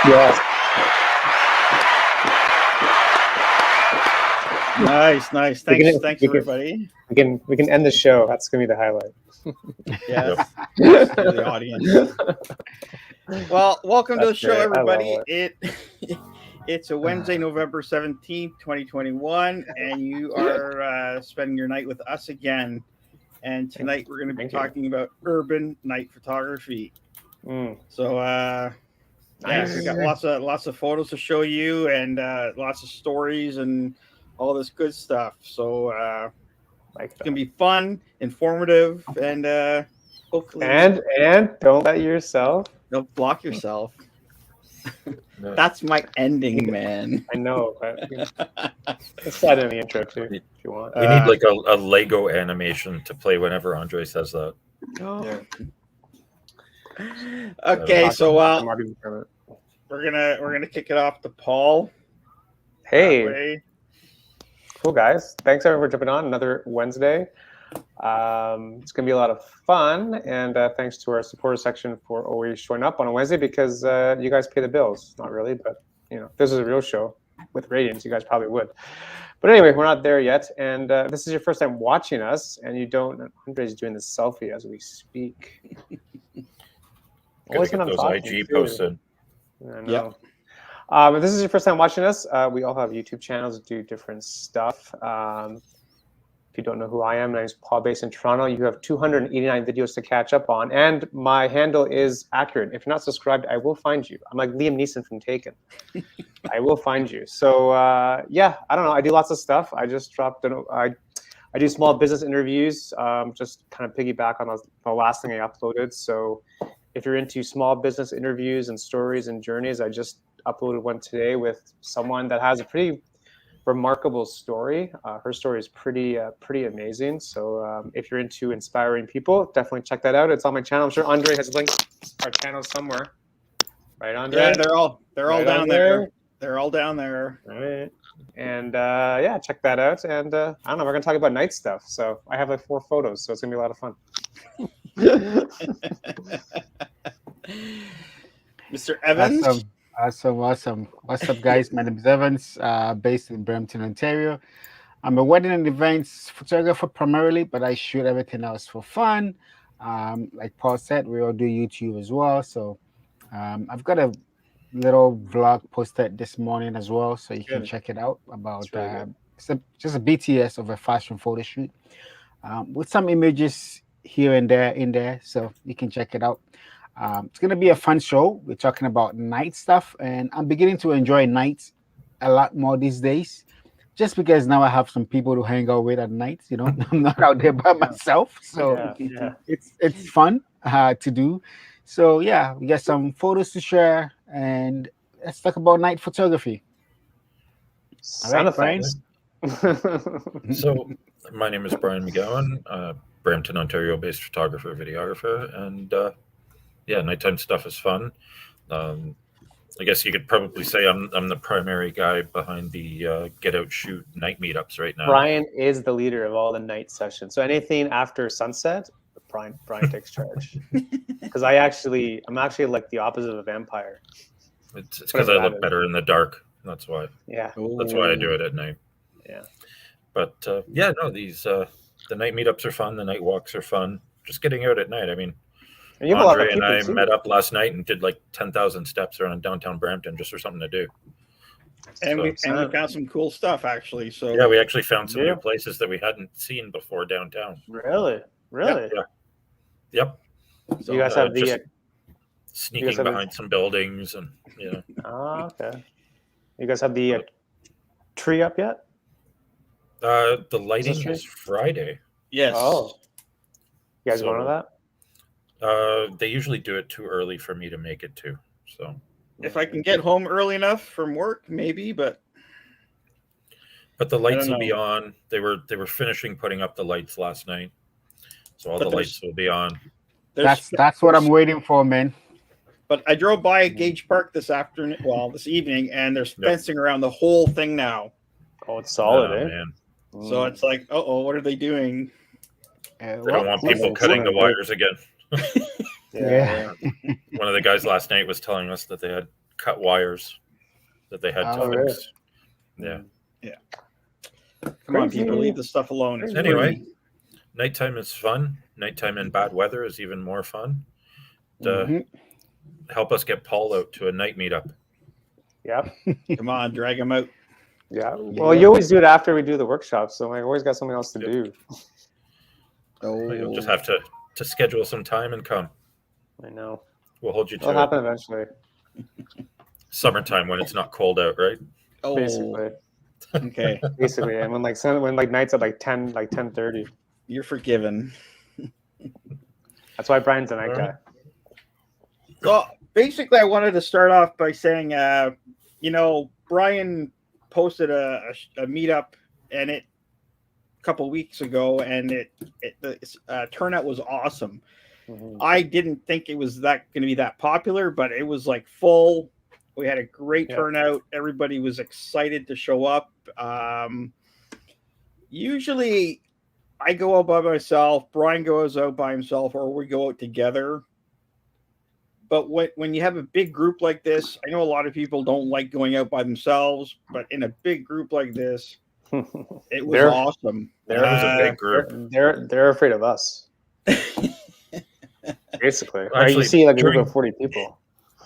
Yes. Nice. Thanks, everybody. We can end the show. That's gonna be the highlight. Yes, for the audience. Well, welcome to the show, great. everybody. It's a Wednesday, November 17th, 2021, and you are spending your night with us again. And tonight we're going to be talking about urban night photography. So, nice. we got lots of photos to show you, and lots of stories and all this good stuff. So it's gonna be fun, informative, and hopefully. And don't let yourself. Don't block yourself. That's my ending, man. I know, but it's that in the intro too, if you want. We need like a Lego animation to play whenever Andre says that. Yeah. Okay, so we're gonna kick it off to Paul. Hey, cool guys! Thanks everyone for jumping on another Wednesday. It's gonna be a lot of fun, and thanks to our supporter section for always showing up on a Wednesday because you guys pay the bills. Not really, but if this is a real show with ratings, you guys probably would. But anyway, we're not there yet, and this is your first time watching us, and you don't. Andre's doing the selfie as we speak. Always get those IG posted. I know. Yep. If this is your first time watching us, we all have YouTube channels that do different stuff. If you don't know who I am, my name is Paul, based in Toronto. You have 289 videos to catch up on, and my handle is accurate. If you're not subscribed, I will find you. I'm like Liam Neeson from Taken. I will find you. So I don't know. I do lots of stuff. I just dropped. I do small business interviews. Just kind of piggyback on the last thing I uploaded. So if you're into small business interviews and stories and journeys, I just uploaded one today with someone that has a pretty remarkable story. Her story is pretty amazing. So if you're into inspiring people, definitely check that out. It's on my channel. I'm sure Andre has linked our channel somewhere. Right, Andre? Yeah, they're all down there. They're all down there. All right. And check that out. And I don't know, we're gonna talk about night stuff. So I have like 4 photos, so it's gonna be a lot of fun. Mr. Evans. Awesome. What's up, guys? My name is Evans, based in Brampton, Ontario. I'm a wedding and events photographer primarily, but I shoot everything else for fun. Like Paul said, we all do YouTube as well. So I've got a little vlog posted this morning as well, so you can check it out about just a BTS of a fashion photo shoot with some images here and there in there, so you can check it out. It's going to be a fun show. We're talking about night stuff, and I'm beginning to enjoy nights a lot more these days, just because now I have some people to hang out with at night. I'm not out there by myself, so it's fun to do. So we got some photos to share, and let's talk about night photography. All right, Brian. So my name is Bryan McGowan, Brampton, Ontario-based photographer, videographer, and nighttime stuff is fun. I guess you could probably say I'm the primary guy behind the Get Out Shoot night meetups right now. Brian is the leader of all the night sessions. So anything after sunset, Brian takes charge. Because I'm actually like the opposite of a vampire. It's because I look better in the dark. That's why. Yeah. That's why I do it at night. Yeah. But these the night meetups are fun. The night walks are fun. Just getting out at night. I mean, Andre and I met up last night and did like 10,000 steps around downtown Brampton just for something to do. And we found some cool stuff, actually. So yeah, we actually found some new places that we hadn't seen before downtown. Really? Yep. So you guys have the sneaking behind some buildings and Oh, okay. You guys have the tree up yet? The lighting is Friday. Yes. Oh. You guys going to that? They usually do it too early for me to make it to. So if I can get home early enough from work, maybe, but the lights will be on. They were finishing putting up the lights last night, so all the lights will be on. That's what I'm waiting for, man. But I drove by Gage Park this evening, and there's fencing around the whole thing now. Oh, it's solid, man. So it's like, what are they doing? They don't want people cutting the wires again. Yeah. One of the guys last night was telling us that they had cut wires that they had to Oh, fix. Yeah. Come on, Crazy. people, leave the stuff alone. It's Anyway, free. nighttime is fun. Nighttime in bad weather is even more fun. Mhm. Help us get Paul out to a night meetup. Yep. Come on, drag them out. Yeah. Well, you always do it after we do the workshop, so I always got something else to Yep. do. Oh, You'll just have to schedule some time and come. I know. We'll hold you to It'll it. happen eventually. Summertime when it's not cold out, right? oh, Basically. okay. Basically, and when nights at like 10:30. You're forgiven. That's why Brian's a night guy. So basically, I wanted to start off by saying, Bryan posted a meetup, and a couple weeks ago, and the turnout was awesome. Mhm. I didn't think it was going to be that popular, but it was like full. We had a great turnout. Everybody was excited to show up. Usually I go out by myself, Bryan goes out by himself, or we go out together. But when you have a big group like this, I know a lot of people don't like going out by themselves, but in a big group like this, it was awesome. There was a big group. They're afraid of us. Basically, Actually, you see like a group during- of 40 people.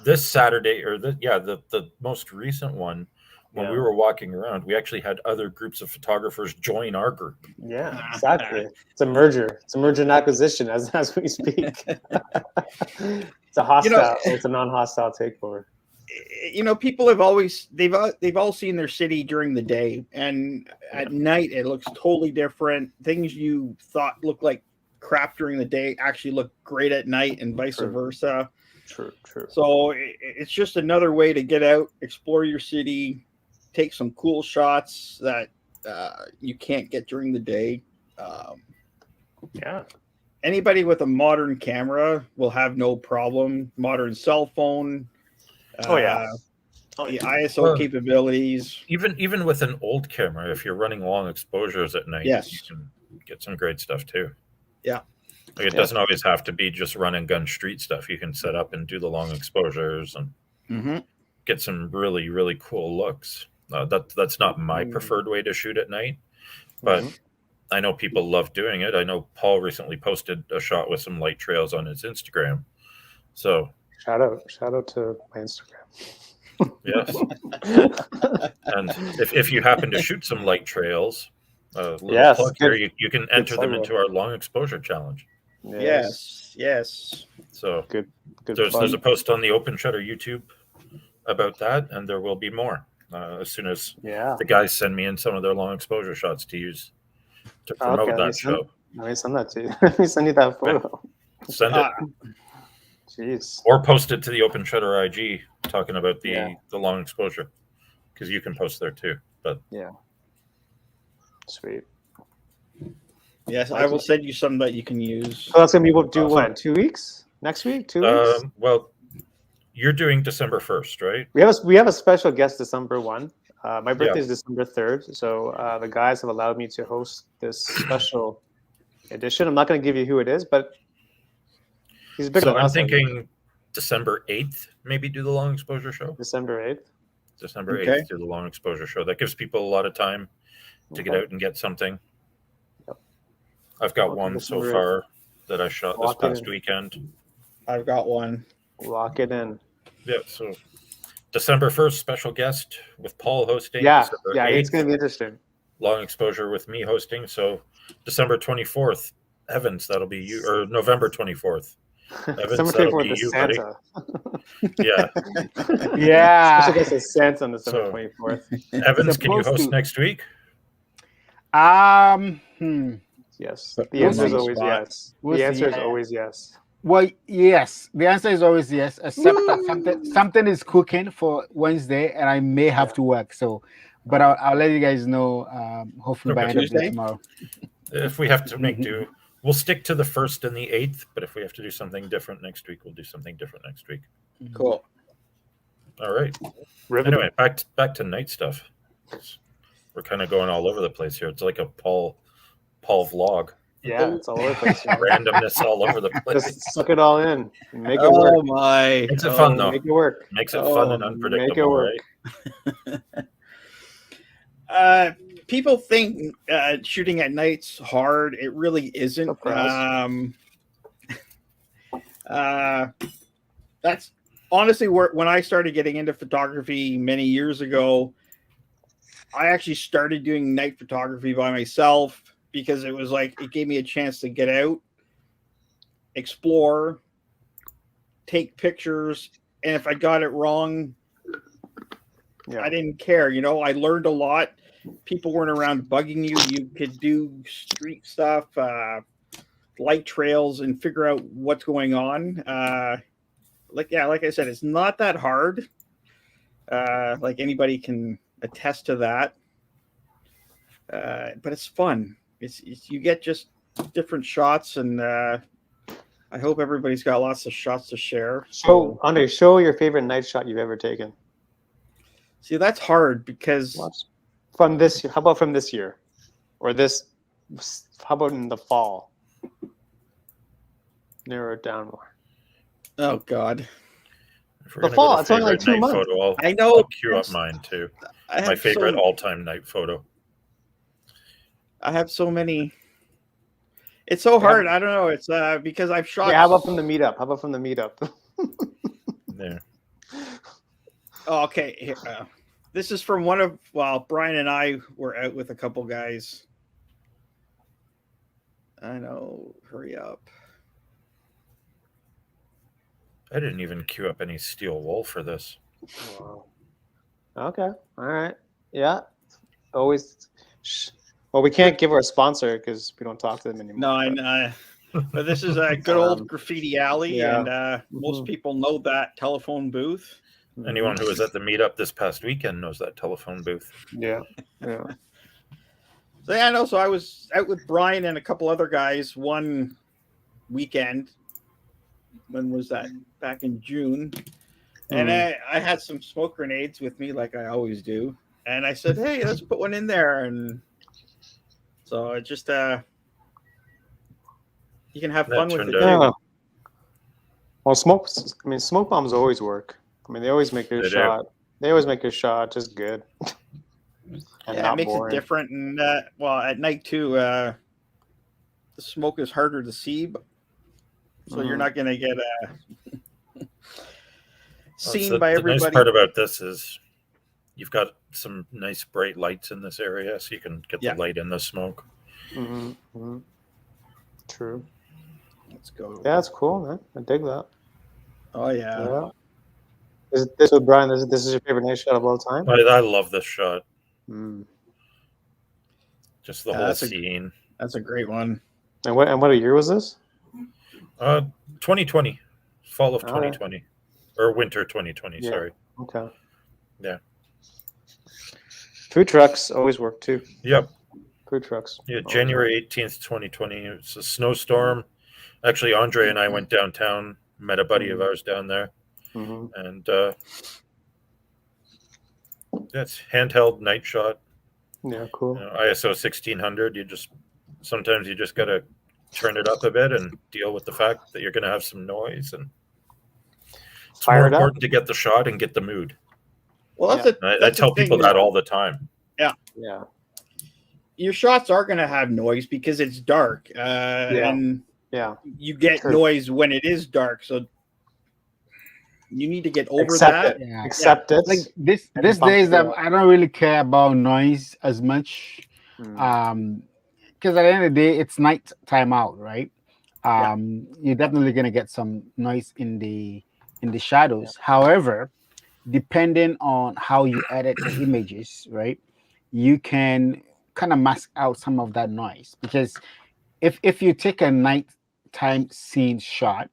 This Saturday, or the most recent one, when we were walking around, we actually had other groups of photographers join our group. Yeah, exactly. It's a merger. It's a merger and acquisition as we speak. It's a hostile. It's a non-hostile takeover. People have always they've all seen their city during the day, and at night it looks totally different. Things you thought looked like crap during the day actually look great at night, and vice versa. True. So it's just another way to get out, explore your city, take some cool shots that you can't get during the day. Anybody with a modern camera will have no problem. Modern cell phone. The ISO capabilities. Even with an old camera, if you're running long exposures at night, you can get some great stuff too. Yeah. Like it doesn't always have to be just run and gun street stuff. You can set up and do the long exposures and get some really, really cool looks. That's not my preferred way to shoot at night, but I know people love doing it. I know Paul recently posted a shot with some light trails on his Instagram. So shout out to my Instagram. Yes. And if you happen to shoot some light trails, plug here, you can enter them into our long exposure challenge. Yes. So good. There's a post on the Open Shutter YouTube about that, and there will be more as soon as the guys send me in some of their long exposure shots to use to promote that show. Let me send that to you. Let me send you that photo. Send it. Jeez. Or post it to the Open Shutter IG talking about the long exposure, because you can post there too. But sweet. Yes, I will send you some that you can use. So that's gonna be when? 2 weeks? Next week? 2 weeks? Well, you're doing December 1st, right? We have a special guest December 1. My birthday is December 3rd, so the guys have allowed me to host this special edition. I'm not going to give you who it is, but he's bigger than us. I'm thinking December 8th, maybe do the long exposure show. December 8th? December 8th, do the long exposure show. That gives people a lot of time to get out and get something. I've got one so far that I shot this past weekend. I've got one. Lock it in. Yeah, so December 1st, special guest with Paul hosting. Yeah, December 8th, it's going to be interesting. Long exposure with me hosting. So December 24th, Evans, that'll be you. Or November 24th. Evans, December 24th is Santa. Yeah. Special guest is Santa on December 24th. Evans, can you host next week? Yes. The answer is always yes. The answer is always yes. Well, yes. The answer is always yes, except that something is cooking for Wednesday, and I may have to work. So, but I'll let you guys know. Hopefully by end of day tomorrow. If we have to make do, we'll stick to the 1st and the 8th. But if we have to do something different next week, we'll do something different next week. Cool. All right. Anyway, back to night stuff. We're kind of going all over the place here. It's like a Paul vlog. Yeah, it's all over the place. You know? Randomness all over the place. Just suck it all in. And make it Oh work. my! Makes it fun, though. Make it work. Makes it fun and Make it unpredictable, work. right? People think shooting at night's hard. It really isn't. Surprise. That's honestly when I started getting into photography many years ago. I actually started doing night photography by myself because it was like it gave me a chance to get out, explore, take pictures, and if I got it wrong, I didn't care. You know, I learned a lot. People weren't around bugging you. You could do street stuff, light trails, and figure out what's going on. Like I said, it's not that hard. Like anybody can attest to that. But it's fun. It's you get just different shots, and I hope everybody's got lots of shots to share. So, Andre, show your favorite night shot you've ever taken. See, that's hard because from this year. How about from this year, or this? How about in the fall? Narrow it down more. Oh God, If we're The gonna fall, go to it's only like favorite 2 night months. photo, I know. I'll queue up mine too. My favorite all-time night photo. I have so many. It's so hard. I don't know. It's because I've shot. Yeah, how about from the meetup? How about from the meetup? There. Oh, okay. Here, this is from Bryan and I were out with a couple guys. I know. Hurry up. I didn't even queue up any steel wool for this. Wow. Okay. All right. Yeah. Always. Well, we can't give her a sponsor because we don't talk to them anymore. No, I know. But this is a good old graffiti alley, and most people know that telephone booth. Anyone who was at the meetup this past weekend knows that telephone booth. Yeah. So yeah, I know. So I was out with Bryan and a couple other guys one weekend. When was that? Back in June. And I had some smoke grenades with me, like I always do. And I said, "Hey, let's put one in there." And so it just you can have fun with it. Yeah. Well, smoke bombs always work. I mean, they always make your shot. They always make your shot just good. And it makes it different. And at night too, the smoke is harder to see, so you're not going to get seen by everybody. The nice part about this is you've got some nice bright lights in this area, so you can get the light in the smoke. True. Let's go. Yeah, that's cool, man. I dig that. Oh yeah. Is this with Bryan? This is your favorite night shot of all time? I love this shot. Just the whole that's scene. That's a great one. And what year was this? 2020, fall of 2020, or winter 2020. Yeah. Sorry. Okay. Yeah. Food trucks always work too. Yep. Food trucks. Yeah, January 18th, 2020. It's a snowstorm. Actually, Andre and I went downtown, met a buddy of ours down there, and that's handheld night shot. Yeah, cool. ISO 1600. Sometimes you just gotta turn it up a bit and deal with the fact that you're gonna have some noise, and it's more important to get the shot and get the mood. Well, I tell people that all the time. Yeah. Your shots are going to have noise because it's dark, and you get noise when it is dark. So you need to get over that. Accept it. Like these days, I don't really care about noise as much, because at the end of the day, it's night time out, right? You're definitely going to get some noise in the shadows. However, depending on how you edit the images, right, you can kind of mask out some of that noise. Because if you take a nighttime scene shot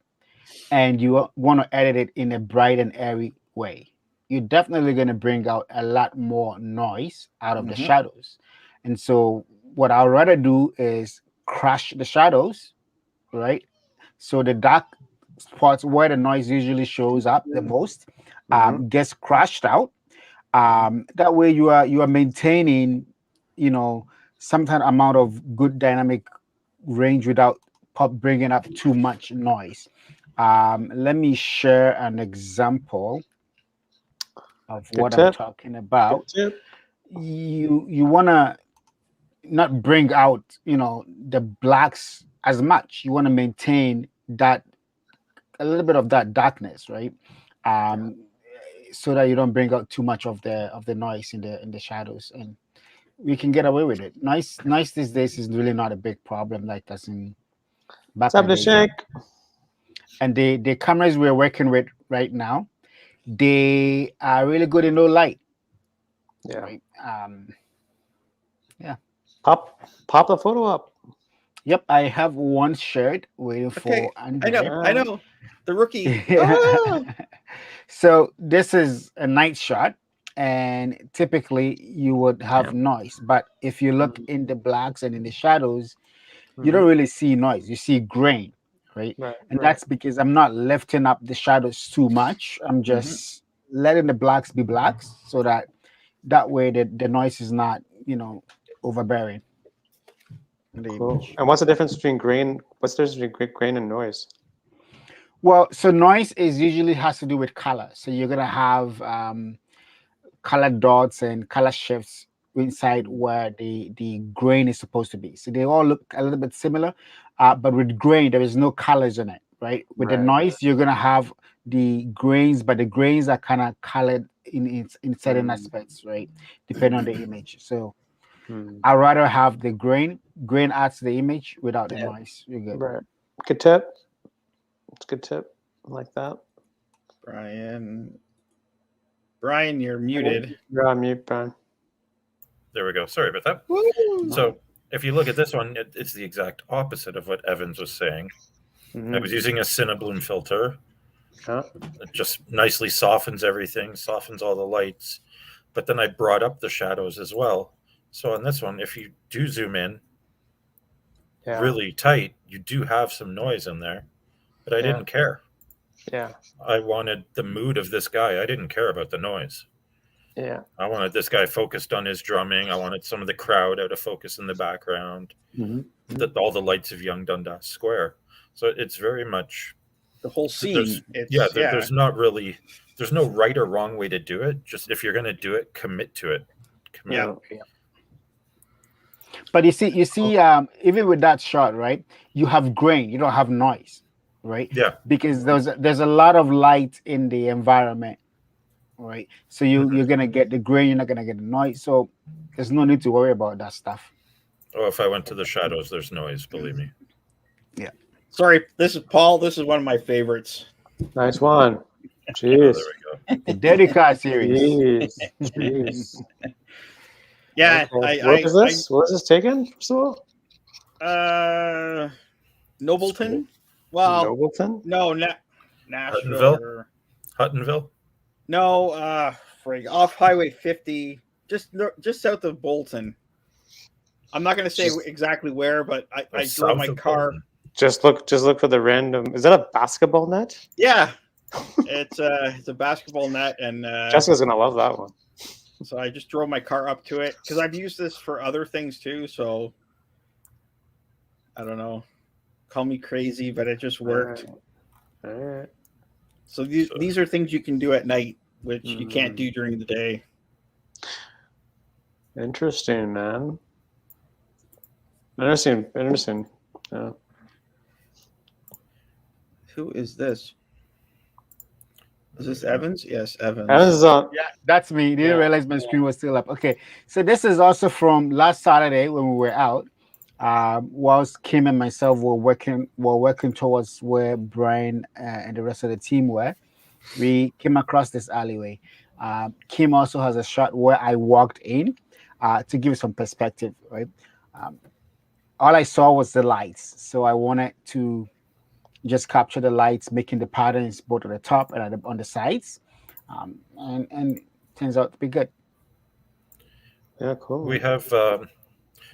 and you want to edit it in a bright and airy way, you're definitely going to bring out a lot more noise out of the shadows. And so what I'd rather do is crush the shadows, right? So the dark spots where the noise usually shows up the most gets crushed out. That way you are maintaining, some kind of amount of good dynamic range without bringing up too much noise. Let me share an example of Good what I'm tip. talking about. Good tip. You want to not bring out, the blacks as much. You want to maintain that, a little bit of that darkness, right? um so that you don't bring out too much of the noise in the shadows, and we can get away with it. Noise these days is really not a big problem like that's in back What's up, in the days. Nishink? And the cameras we're working with right now, they are really good in low light, Yeah. right? Pop the photo up. Yep, I have one shared waiting Okay, for Andre. I know. The rookie. Yeah. Ah! So this is a night shot, and typically you would have noise. But if you look in the blacks and in the shadows, you don't really see noise. You see grain, right? Right. And right. that's because I'm not lifting up the shadows too much. I'm just letting the blacks be blacks, so that way the noise is not, overbearing in the Cool. image. And what's the difference between grain? What's the difference between grain and noise? Well, so noise is usually has to do with color. So you're gonna have color dots and color shifts inside where the grain is supposed to be. So they all look a little bit similar, but with grain there is no colors in it, right? With the Right. noise, you're gonna have the grains, but the grains are kind of colored in certain aspects, right? Depending on the image. So I'd rather have the grain. Grain adds to the image without the noise. You're good. Right. Good tip. It's a good tip. I like that. Brian, you're muted. You're on mute, Brian. There we go. Sorry about that. Woo! So if you look at this one, it's the exact opposite of what Evans was saying. I was using a Cinebloom filter. It just nicely softens everything, softens all the lights. But then I brought up the shadows as well. So on this one, if you do zoom in really tight, you do have some noise in there. But I didn't care. Yeah. I wanted the mood of this guy. I didn't care about the noise. Yeah. I wanted this guy focused on his drumming. I wanted some of the crowd out of focus in the background. All the lights of Young Dundas Square. So it's very much the whole scene. There's not really, there's no right or wrong way to do it. Just if you're going to do it, commit to it. Yeah. But you see, even with that shot, right? You have grain. You don't have noise, right? Yeah. Because there's a lot of light in the environment, right? So you're gonna get the grain. You're not gonna get the noise. So there's no need to worry about that stuff. Oh, if I went to the shadows, there's noise. Believe me. Yeah. Sorry, this is Paul. This is one of my favorites. Nice one. Jeez. Oh, there we go. The Dirty Car series. Jeez. Yeah. Okay. Where is this taken? First of all? Nobleton. Well, Nobleton. No, Nashville. Huttonville. No, off Highway 50, just south of Bolton. I'm not going to say exactly where, but I drove my car. Bolton. Just look for the random. Is that a basketball net? Yeah, it's a basketball net, and Jessica's gonna love that one. So I just drove my car up to it because I've used this for other things too. So I don't know, call me crazy, but it just worked. All right. So these are things you can do at night, which you can't do during the day. Interesting, man. Interesting. Yeah. Who is this? Is this Evans? Yes, Evans. Evans is on. Yeah, that's me. Didn't realize my screen was still up. Okay, so this is also from last Saturday when we were out. Whilst Kim and myself were working towards where Bryan and the rest of the team were, we came across this alleyway. Kim also has a shot where I walked in to give some perspective. Right, all I saw was the lights, so I wanted to just capture the lights, making the patterns both at the top and on the sides, and turns out to be good. Yeah, cool. We have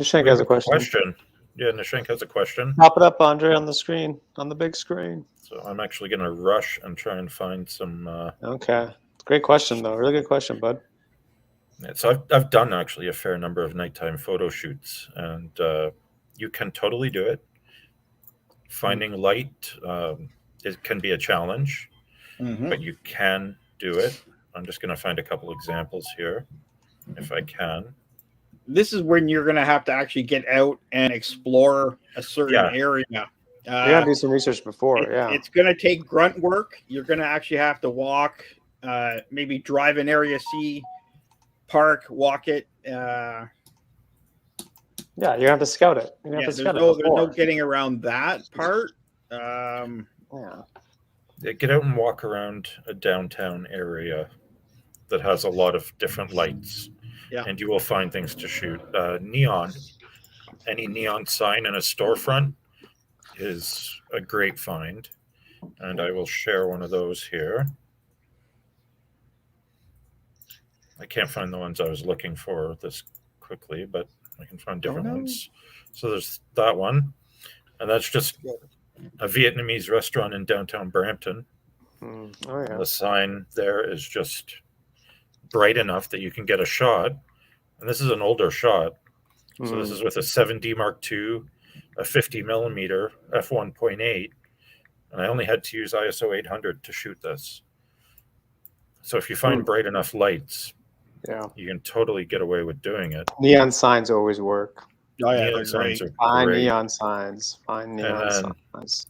Nishank has a question. Yeah, Nishank has a question. Pop it up, Andre, on the screen, on the big screen. So I'm actually going to rush and try and find some. Okay, great question though. Really good question, bud. Yeah, so I've done actually a fair number of nighttime photo shoots, and you can totally do it. finding light, it can be a challenge, but you can do it. I'm just going to find a couple examples here, if I can. This is when you're going to have to actually get out and explore a certain area. You gotta do some research before, It's going to take grunt work. You're going to actually have to walk, maybe drive an area C, park, walk it. Yeah, you have to scout it. There's no getting around that part. Get out and walk around a downtown area that has a lot of different lights, and you will find things to shoot. Neon, any neon sign in a storefront is a great find, and I will share one of those here. I can't find the ones I was looking for this quickly, but I can find different ones. So there's that one, and that's just a Vietnamese restaurant in downtown Brampton. The sign there is just bright enough that you can get a shot, and this is an older shot. So this is with a 7D Mark II, a 50 millimeter f1.8, and I only had to use ISO 800 to shoot this. So if you find bright enough lights, you can totally get away with doing it. Neon signs always work. Neon signs are Find great. neon signs. Find neon signs.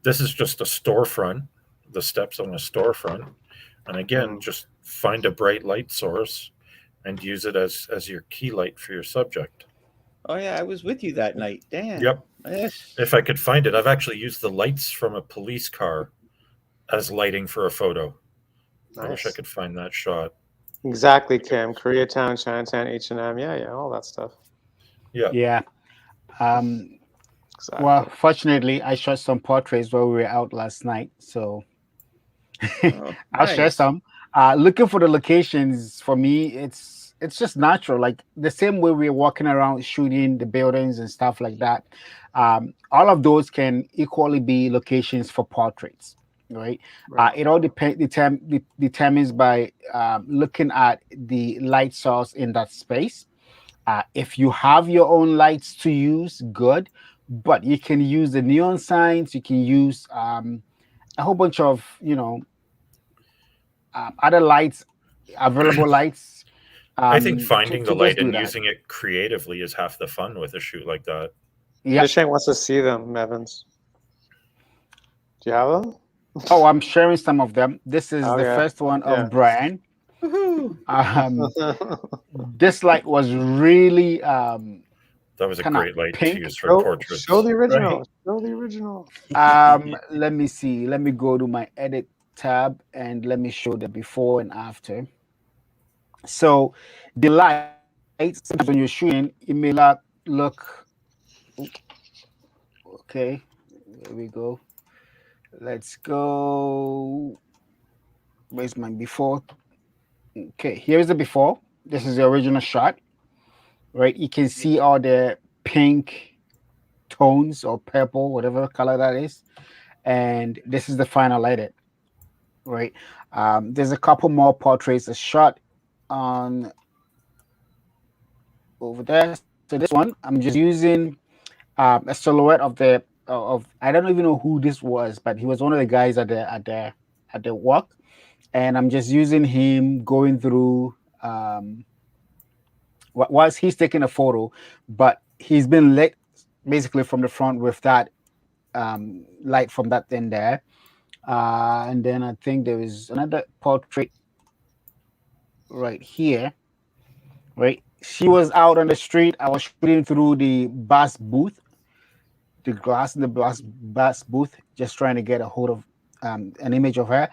This is just a storefront, the steps on a storefront. And again, just find a bright light source and use it as your key light for your subject. Oh, yeah, I was with you that night. Damn. Yep. Yes. If I could find it, I've actually used the lights from a police car as lighting for a photo. I wish I could find that shot. Exactly, Kim. Koreatown, Chinatown, H&M. Yeah, all that stuff. Yeah. Well, fortunately, I shot some portraits while we were out last night, so I'll share some. Looking for the locations, for me, it's just natural. Like the same way we're walking around shooting the buildings and stuff like that. All of those can equally be locations for portraits, right? It all determines by looking at the light source in that space. If you have your own lights to use, good. But you can use the neon signs. You can use a whole bunch of, other lights, available lights. I think finding the light and using it creatively is half the fun with a shoot like that. Yeah. Shane wants to see them, Evans. Do you have them? Oh, I'm sharing some of them. This is the first one of Bryan. This light was really that was a great light pink. to use for portraits. Show the original. Right. Show the original. Let me see. Let me go to my edit tab and let me show the before and after. So the lights when you're shooting, it may not look okay. There we go. Let's go. Where's my before? Okay, here's the before. This is the original shot. Right, you can see all the pink tones or purple, whatever color that is, and this is the final edit. Right, there's a couple more portraits a shot on over there. So this one, I'm just using a silhouette of I don't even know who this was, but he was one of the guys at the walk, and I'm just using him going through. Whilst he's taking a photo, but he's been lit basically from the front with that light from that thing there. And then I think there is another portrait right here. Right, she was out on the street. I was shooting through the bus booth, the glass in the bus booth, just trying to get a hold of an image of her.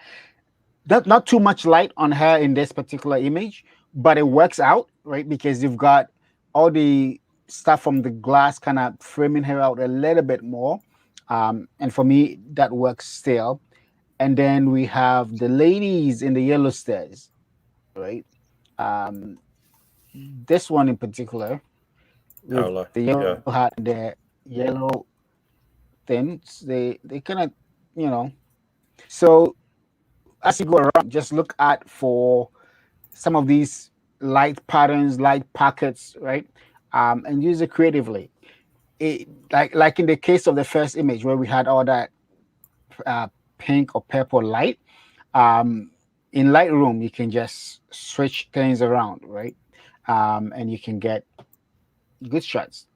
Not too much light on her in this particular image, but it works out, right? Because you've got all the stuff from the glass kind of framing her out a little bit more. And for me, that works still. And then we have the ladies in the yellow stairs, right? This one in particular, with the yellow hat, the yellow things, they kind of, So as you go around, just look at for some of these light patterns, light pockets, right? And use it creatively. like in the case of the first image where we had all that pink or purple light, in Lightroom you can just switch things around, right? And you can get good shots.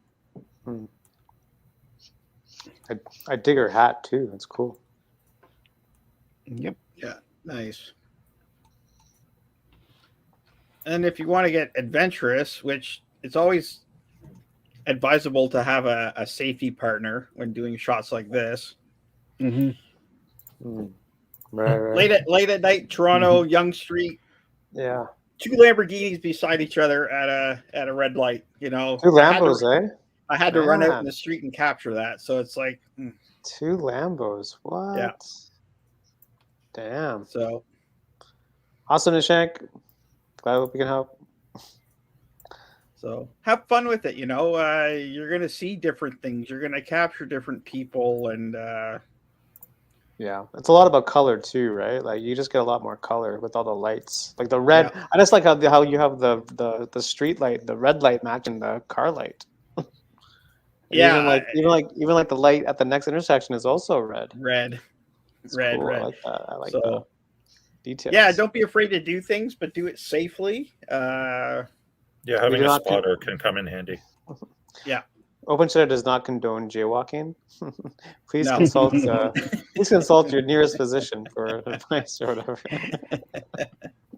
I dig her hat too. That's cool. Yep. Yeah, nice. And if you want to get adventurous, which it's always advisable to have a safety partner when doing shots like this. Mm-hmm. Right. Late at night, Toronto, Yonge Street. Yeah. 2 Lamborghinis beside each other at a red light. You know, 2 Lambos, I had to run out in the street and capture that. So it's like 2 Lambos. What? Yeah. Damn. So awesome, Nishank. Glad we can help. So have fun with it. You know, you're gonna see different things. You're gonna capture different people, and yeah, it's a lot about color too, right? Like you just get a lot more color with all the lights, like the red. Yeah. I just like how you have the street light, the red light matching the car light. Yeah, even like the light at the next intersection is also red. Red. Cool. I like that. I like that. Details. Yeah, don't be afraid to do things, but do it safely. Yeah, having a spotter can come in handy. Yeah. OpenShutter does not condone jaywalking. Please consult your nearest physician for advice or whatever.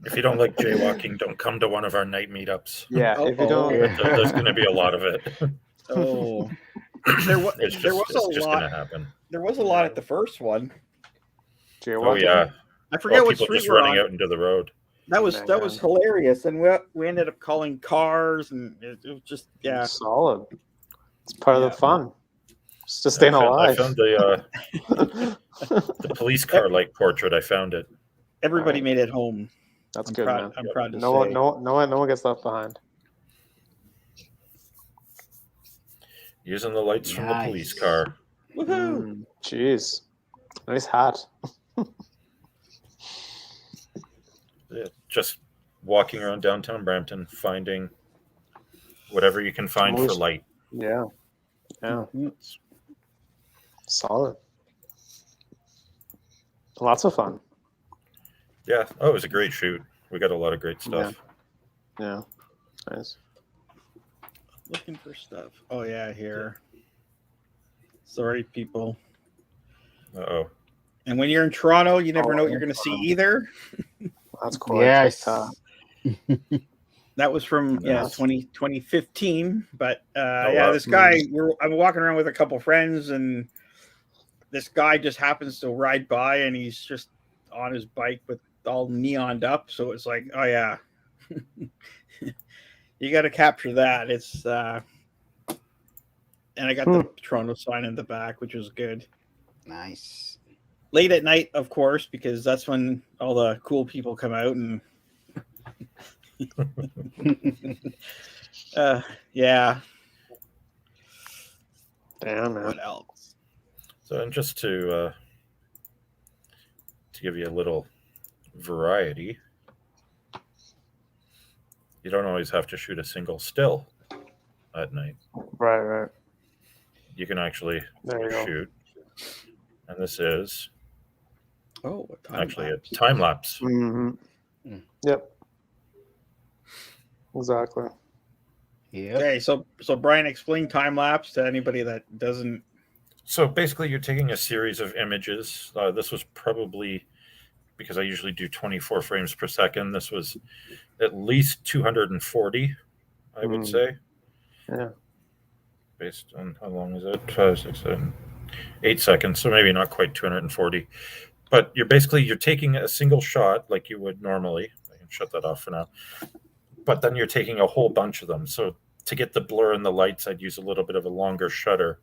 If you don't like jaywalking, don't come to one of our night meetups. Yeah, if you don't, there's going to be a lot of it. Oh, there was a lot. Gonna happen. There was a lot at the first one. Jaywalking. Oh yeah, I forget what people street just we're running on. out into the road. That was hilarious, and we ended up calling cars, and it was just solid. It's part of the fun. It's just staying alive. I found the police car like portrait. I found it. Everybody made it home. That's good, man. I'm proud to say. No one gets left behind. Using the lights from the police car. Woohoo! Jeez, nice hat. Yeah, just walking around downtown Brampton, finding whatever you can find for light. Yeah. Solid. Lots of fun. Yeah. Oh, it was a great shoot. We got a lot of great stuff. Yeah. Nice. Looking for stuff. Oh yeah, here. Sorry, people. Uh-oh. And when you're in Toronto, you never know what you're going to see either. That's cool. Yes. That was from 2015. But this guy, I'm walking around with a couple friends, and this guy just happens to ride by, and he's just on his bike with all neoned up. So it's like, oh yeah, you got to capture that. It's and I got the Toronto sign in the back, which was good. Nice. Late at night, of course, because that's when all the cool people come out and yeah. Damn, man. What else? So, and just to give you a little variety, you don't always have to shoot a single still at night. Right. You can actually shoot, and this is a time lapse. Mm-hmm. Yep. Exactly. Yeah. Okay, so Bryan, explain time lapse to anybody that doesn't. So basically, you're taking a series of images. This was probably, because I usually do 24 frames per second. This was at least 240, I would say. Yeah. Based on how long is it? 5, 6, 7, 8 seconds. So maybe not quite 240. But you're taking a single shot like you would normally. I can shut that off for now. But then you're taking a whole bunch of them. So to get the blur in the lights, I'd use a little bit of a longer shutter.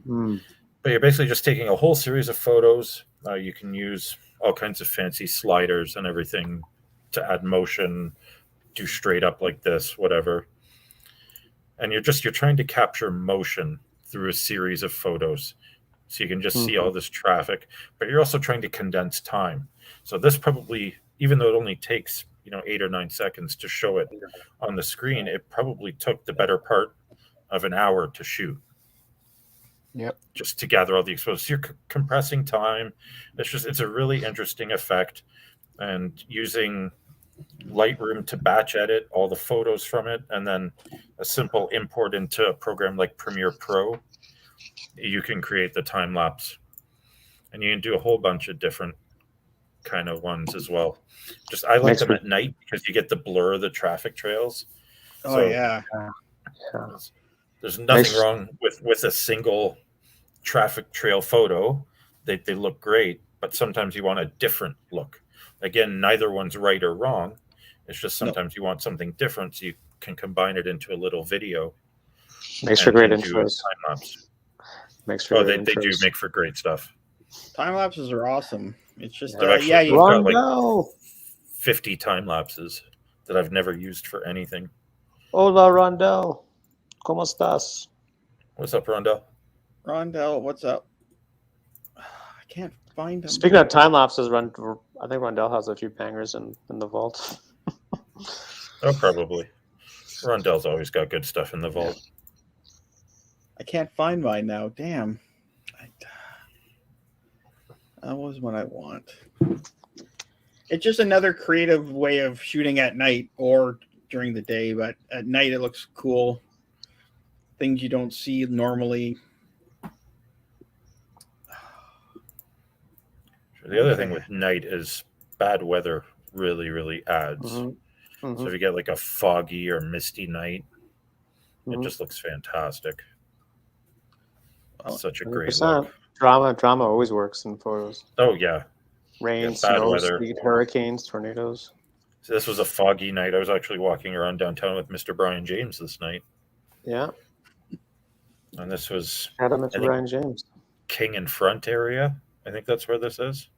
But you're basically just taking a whole series of photos. You can use all kinds of fancy sliders and everything to add motion, do straight up like this, whatever. And you're trying to capture motion through a series of photos. So you can just see all this traffic, but you're also trying to condense time. So this probably, even though it only takes 8 or 9 seconds to show it on the screen, it probably took the better part of an hour to shoot. Yep. just to gather all the exposure. So you're compressing time. It's a really interesting effect, and using Lightroom to batch edit all the photos from it, and then a simple import into a program like Premiere Pro, you can create the time lapse, and you can do a whole bunch of different kind of ones as well. Just I like them at night because you get the blur of the traffic trails. Oh yeah. There's nothing wrong with a single traffic trail photo. They look great, but sometimes you want a different look. Again, neither one's right or wrong. It's just sometimes you want something different, so you can combine it into a little video. Makes for great intros. Time lapse. Makes for they do make for great stuff. Time lapses are awesome. It's just I've got like 50 time lapses that I've never used for anything. Hola, Rondell. ¿Cómo estás? What's up, Rondell? Rondell, what's up? I can't find him. Speaking of time lapses, I think Rondell has a few bangers in the vault. Oh, probably. Rondell's always got good stuff in the vault. I can't find mine now. Damn. That was what I want. It's just another creative way of shooting at night or during the day, but at night it looks cool. Things you don't see normally. The other thing with night is bad weather really, really adds. So if you get like a foggy or misty night, it just looks fantastic. Such a great look. Drama always works in photos. Oh yeah. Rain, snow, sleet, hurricanes, tornadoes. So this was a foggy night. I was actually walking around downtown with Mr. Bryan James this night. Yeah. And this was Bryan James. King and Front area. I think that's where this is.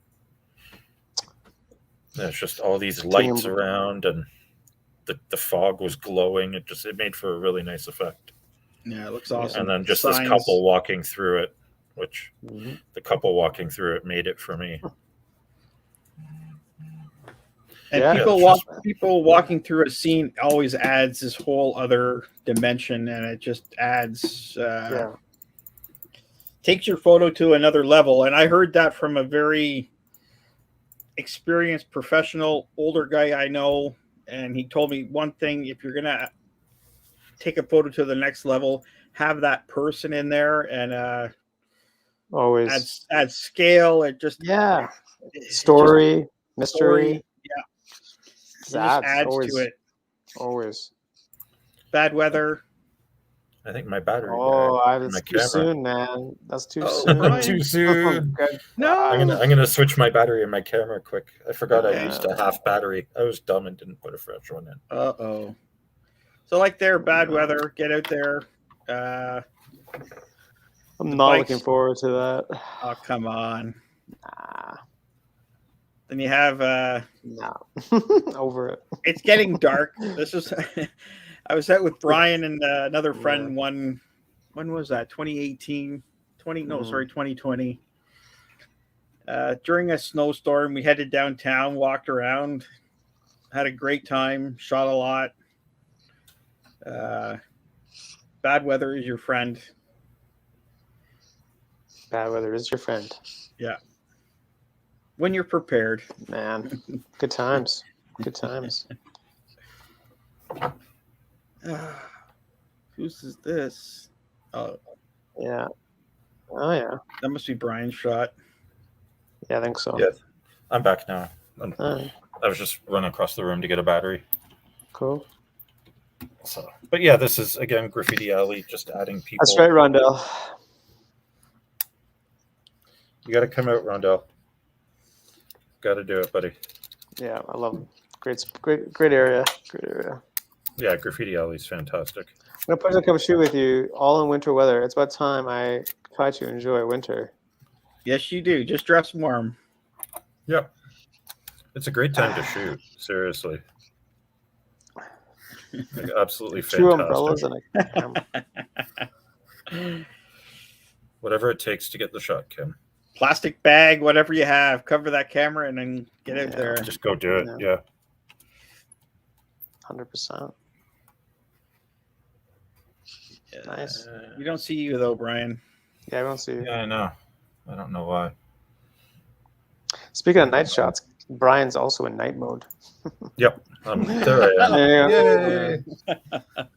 There's just all these lights around, and the fog was glowing. It made for a really nice effect. Yeah, it looks awesome. And then just this couple walking through it, which the couple walking through it made it for me. And people walking through a scene always adds this whole other dimension, and it just adds takes your photo to another level. And I heard that from a very experienced professional older guy I know, and he told me one thing: if you're gonna take a photo to the next level, have that person in there, and always add scale. It just story, mystery. Just adds to it. Always. Bad weather. I think my battery. That's too soon, man. That's too soon. Too soon. No. I'm gonna switch my battery in my camera quick. I forgot I used a half battery. I was dumb and didn't put a fresh one in. So like bad weather. Get out there. I'm not looking forward to that. Oh, come on. Nah. Then you have over it. It's getting dark. This is I was out with Bryan and another friend when was that? 2018? 2020. During a snowstorm, we headed downtown, walked around, had a great time, shot a lot. Bad weather is your friend. Bad weather is your friend. Yeah. When you're prepared. Man, good times. Good times. Whose is this? Oh. Yeah. Oh, yeah. That must be Bryan's shot. Yeah, I think so. Yeah, I'm back now. I was just running across the room to get a battery. Cool. So, but yeah, this is, again, Graffiti Alley, just adding people. That's right, Rondell. You got to come out, Rondell. Got to do it, buddy. Yeah, I love it. Great area. Great area. Yeah, Graffiti Alley is fantastic. I'm going to come shoot with you all in winter weather. It's about time I try to enjoy winter. Yes, you do. Just dress warm. Yep. It's a great time to shoot. Seriously. Like, absolutely fantastic. 2 umbrellas and a camera. Whatever it takes to get the shot, Kim. Plastic bag, whatever you have, cover that camera and then get out there. Just go do it. Yeah. 100%. Nice. You don't see you though, Bryan. Yeah, I don't see you. Yeah, I know. I don't know why. Speaking of night shots, Brian's also in night mode. Yep. There I am. Yeah. Yay!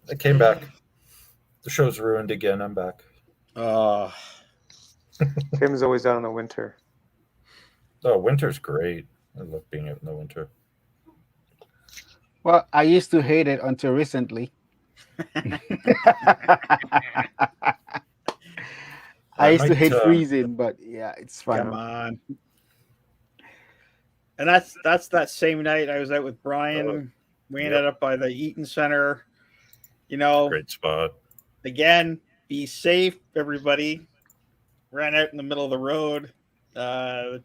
I came back. The show's ruined again. I'm back. Tim's always out in the winter. Oh, winter's great. I love being out in the winter. Well, I used to hate it until recently. I used to hate freezing, but yeah, it's fun. Come on. And that's that same night I was out with Bryan. We ended up by the Eaton Center. You know, Great spot. Again, be safe, everybody. Ran out in the middle of the road. But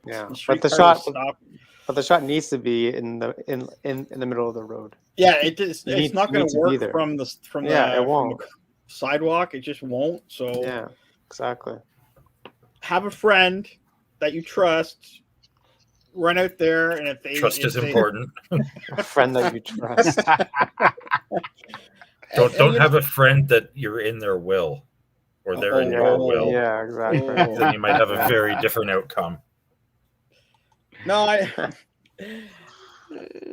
the shot needs to be in the middle of the road. Yeah, it's not going to work from the sidewalk. It just won't. So yeah, exactly. Have a friend that you trust. Run out there, and if they trust is important. A friend that you trust. Don't have a friend that you're in their will, or they're in your will. Yeah, exactly. Then you might have a very different outcome. No, I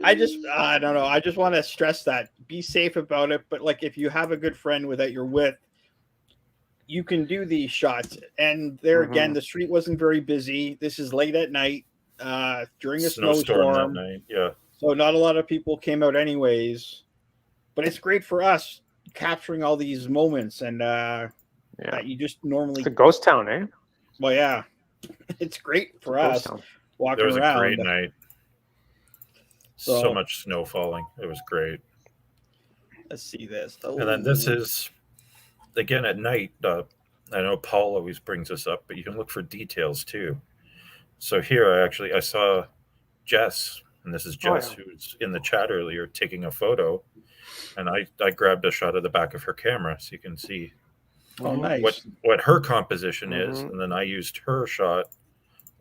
don't know. I just want to stress that. Be safe about it. But like, if you have a good friend that you're with, you can do these shots. And there again, the street wasn't very busy. This is late at night, during a snowstorm. That night. Yeah. So not a lot of people came out anyways. But it's great for us capturing all these moments and that you just normally. It's a ghost town, eh? Well, yeah, it's great for us. Walking around. It was around. a great night. So much snow falling. It was great. Let's see this. And then this is, again, at night. I know Paul always brings this up, but you can look for details too. So here, I saw Jess, and this is Jess, who's in the chat earlier, taking a photo. And I grabbed a shot of the back of her camera so you can see nice. what her composition is. And then I used her shot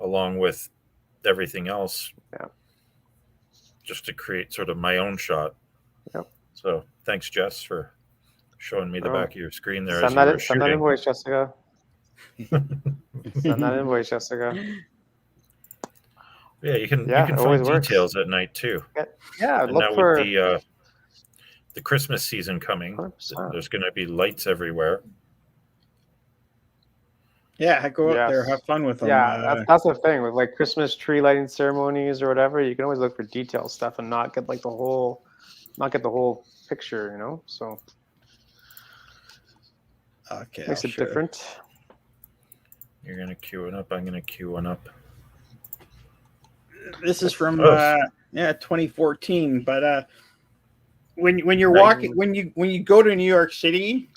along with everything else just to create sort of my own shot. Yep. So thanks, Jess, for showing me the back of your screen there. Send that invoice, Jessica. Send that invoice, Jessica. Yeah, you can find details at night too. Yeah, and now with the Christmas season coming, 100%. There's going to be lights everywhere. Yeah, go out there, have fun with them. Yeah, that's the thing with like Christmas tree lighting ceremonies or whatever. You can always look for detail stuff and not get the whole picture, you know. So makes it different. You're gonna queue it up. I'm gonna queue one up. This is from 2014, but when you're walking, when you go to New York City.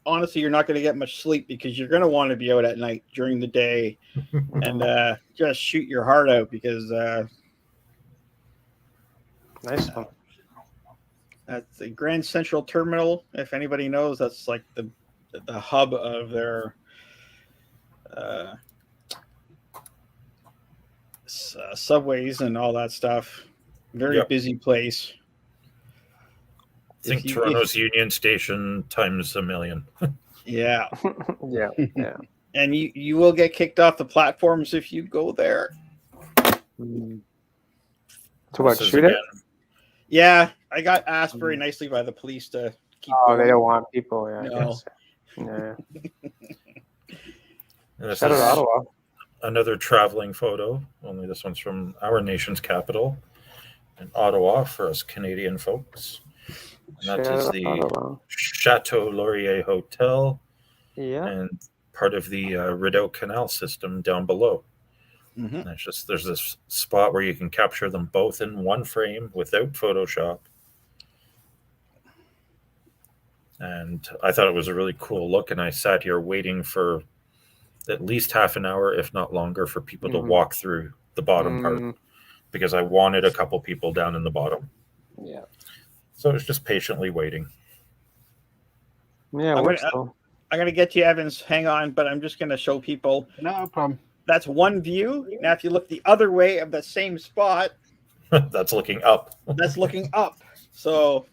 Honestly, you're not going to get much sleep because you're going to want to be out at night during the day and just shoot your heart out because nice one. That's the Grand Central Terminal. If anybody knows, that's like the hub of their subways and all that stuff. Very busy place. I think Toronto's Union Station times a million. Yeah. Yeah. And you will get kicked off the platforms if you go there. To what, shoot it? Yeah. I got asked very nicely by the police to keep going. They don't want people. Yeah. No. This is Ottawa. Another traveling photo. Only this one's from our nation's capital in Ottawa for us Canadian folks. And that is the Chateau Laurier Hotel and part of the Rideau Canal system down below. And there's this spot where you can capture them both in one frame without Photoshop. And I thought it was a really cool look. And I sat here waiting for at least half an hour, if not longer, for people to walk through the bottom part because I wanted a couple people down in the bottom. Yeah. So I was just patiently waiting. Yeah, I'm going to get you, Evans. Hang on, but I'm just going to show people. No problem. That's one view. Now, if you look the other way of the same spot. That's looking up. That's looking up. So.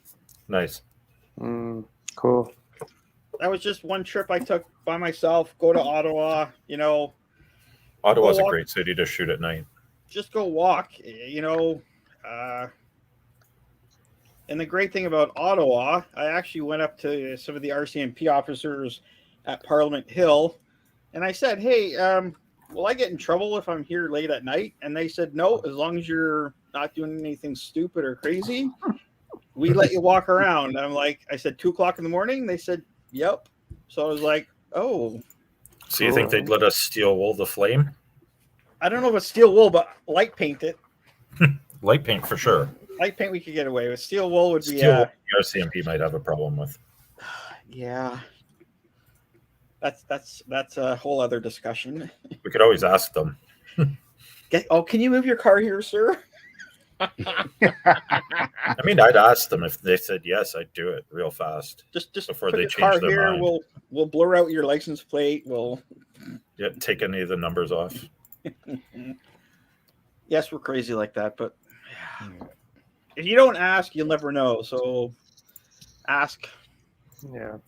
Nice. Cool. That was just one trip I took by myself, go to Ottawa, you know. Ottawa's a walk. great city to shoot at night. Just go walk, you know. And the great thing about Ottawa, I actually went up to some of the RCMP officers at Parliament Hill, and I said, "Hey, will I get in trouble if I'm here late at night?" And they said, "No, as long as you're not doing anything stupid or crazy, we let you walk around." I'm like, I said, 2:00 in the morning. They said, "Yep." So I was like, "Oh." So you think they'd let us steal wool the flame? I don't know if it's steel wool, but light paint it. Light paint for sure. Light paint we could get away with. Steel wool would be. Steel wool, the RCMP might have a problem with. Yeah. That's a whole other discussion. We could always ask them. Can you move your car here, sir? I mean, I'd ask them if they said yes, I'd do it real fast. Just before put they your change car their here. mind. We'll blur out your license plate. We'll take any of the numbers off. Yes, we're crazy like that, but if you don't ask, you'll never know. So ask. Yeah.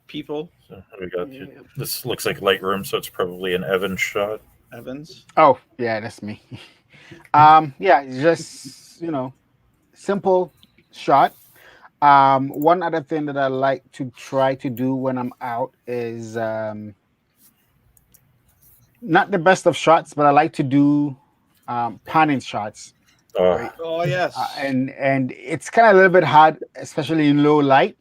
People. So what do we got? This looks like Lightroom, so it's probably an Evans shot. Evans. Oh, yeah, that's me. Yeah, it's just, simple shot. One other thing that I like to try to do when I'm out is not the best of shots, but I like to do panning shots. Right? Oh yes. And it's kind of a little bit hard, especially in low light.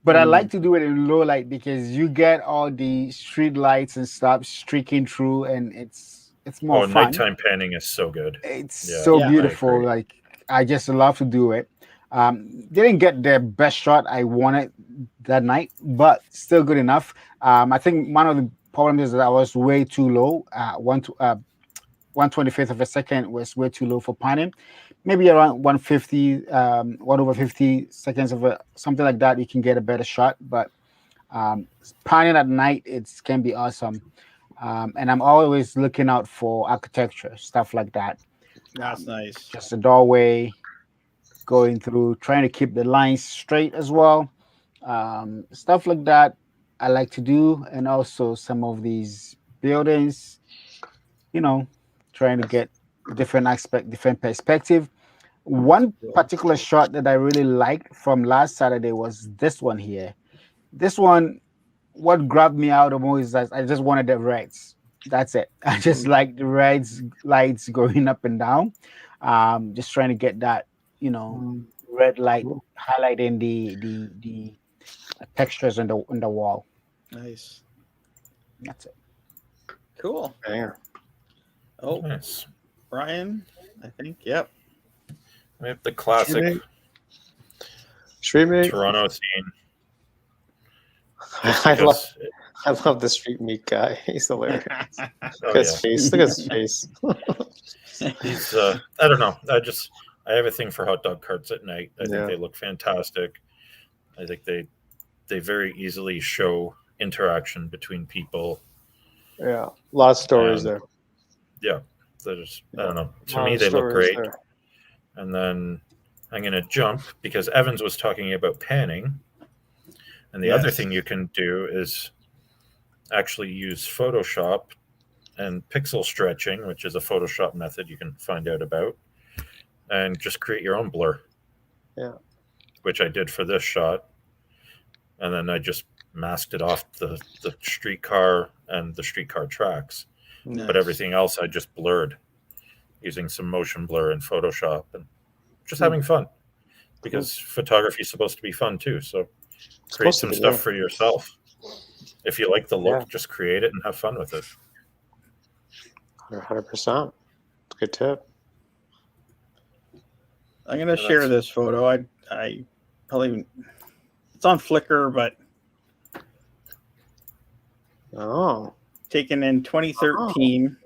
But I like to do it in low light because you get all the street lights and stuff streaking through, and it's more fun. Nighttime panning is so good. It's so beautiful. Like, I just love to do it. Didn't get the best shot I wanted that night, but still good enough. I think one of the problems is that I was way too low. 1/25th of a second was way too low for panning. Maybe around 150, 1/50 seconds of something like that, you can get a better shot. But panning at night, it can be awesome. And I'm always looking out for architecture, stuff like that. That's nice. Just a doorway going through, trying to keep the lines straight as well. Stuff like that I like to do. And also some of these buildings, trying to get different aspect, different perspective. One particular shot that I really liked from last Saturday was this one here. This one, what grabbed me out the most is that I just wanted the reds. That's it. I just like the reds lights going up and down. Just trying to get that, red light highlighting the textures on the wall. Nice. That's it. Cool. Banger. Oh, nice. Bryan, I think. Yep. We have the classic Street meat. Toronto scene. I love the street meat guy. He's hilarious. Look at his face. Look at his face. He's I don't know. I have a thing for hot dog carts at night. I think they look fantastic. I think they very easily show interaction between people. Yeah. A lot of stories there. Yeah. I don't know. To me, they look great. There. And then I'm going to jump because Evans was talking about panning. And the other thing you can do is actually use Photoshop and pixel stretching, which is a Photoshop method you can find out about, and just create your own blur. Yeah. Which I did for this shot. And then I just masked it off the streetcar and the streetcar tracks. Nice. But everything else I just blurred using some motion blur in Photoshop and just having fun because photography is supposed to be fun too. So create some stuff for yourself. If you like the look, just create it and have fun with it. 100%. Good tip. I'm going to share this photo. I probably, it's on Flickr, but taken in 2013.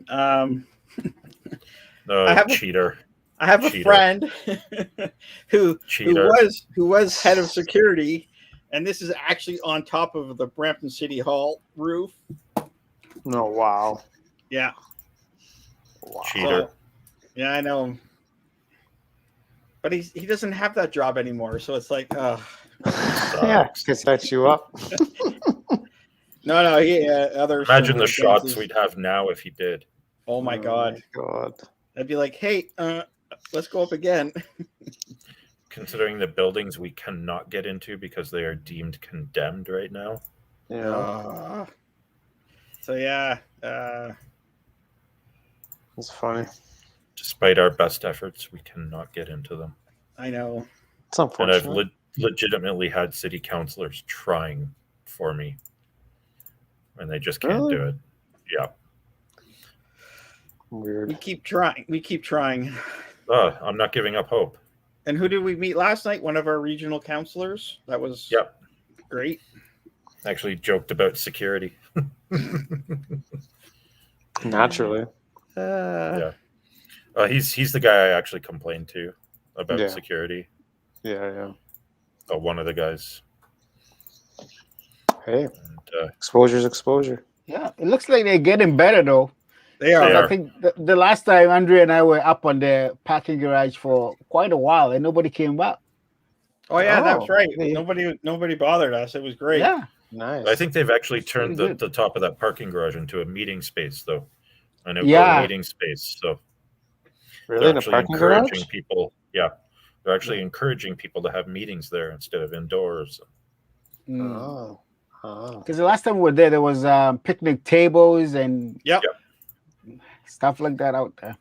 Cheater. I have a friend who was head of security, and this is actually on top of the Brampton City Hall roof. Oh wow! Yeah. Wow. Cheater. So, yeah, I know him, but he doesn't have that job anymore. So it's like, yeah, can set you up. No, he other. Imagine the shots dances. we'd have now if he did. Oh my god! God. I'd be like, hey, let's go up again. Considering the buildings we cannot get into because they are deemed condemned right now. Yeah. So yeah, It's funny. Despite our best efforts, we cannot get into them. I know. It's And unfortunate. I've legitimately had city councilors trying for me, and they just can't Really? do it. Yeah. Weird. We keep trying. I'm not giving up hope. And who did we meet last night? One of our regional counselors. That was great. Actually joked about security. Naturally. Yeah. He's the guy I actually complained to about security. Yeah. One of the guys. Hey, And, exposure's exposure. Yeah, it looks like they're getting better though. They are. They I are. think the last time Andre and I were up on the parking garage for quite a while, and nobody came back. Oh yeah, that's Oh, right. yeah. Nobody bothered us. It was great. Yeah, Nice. I think they've actually turned pretty good. the top of that parking garage into a meeting space, though. An outdoor Yeah. meeting space. So really they're in a actually parking encouraging garage. people. Yeah, they're actually encouraging people to have meetings there instead of indoors. Oh. Because the last time we were there was picnic tables and Yep. stuff like that out there.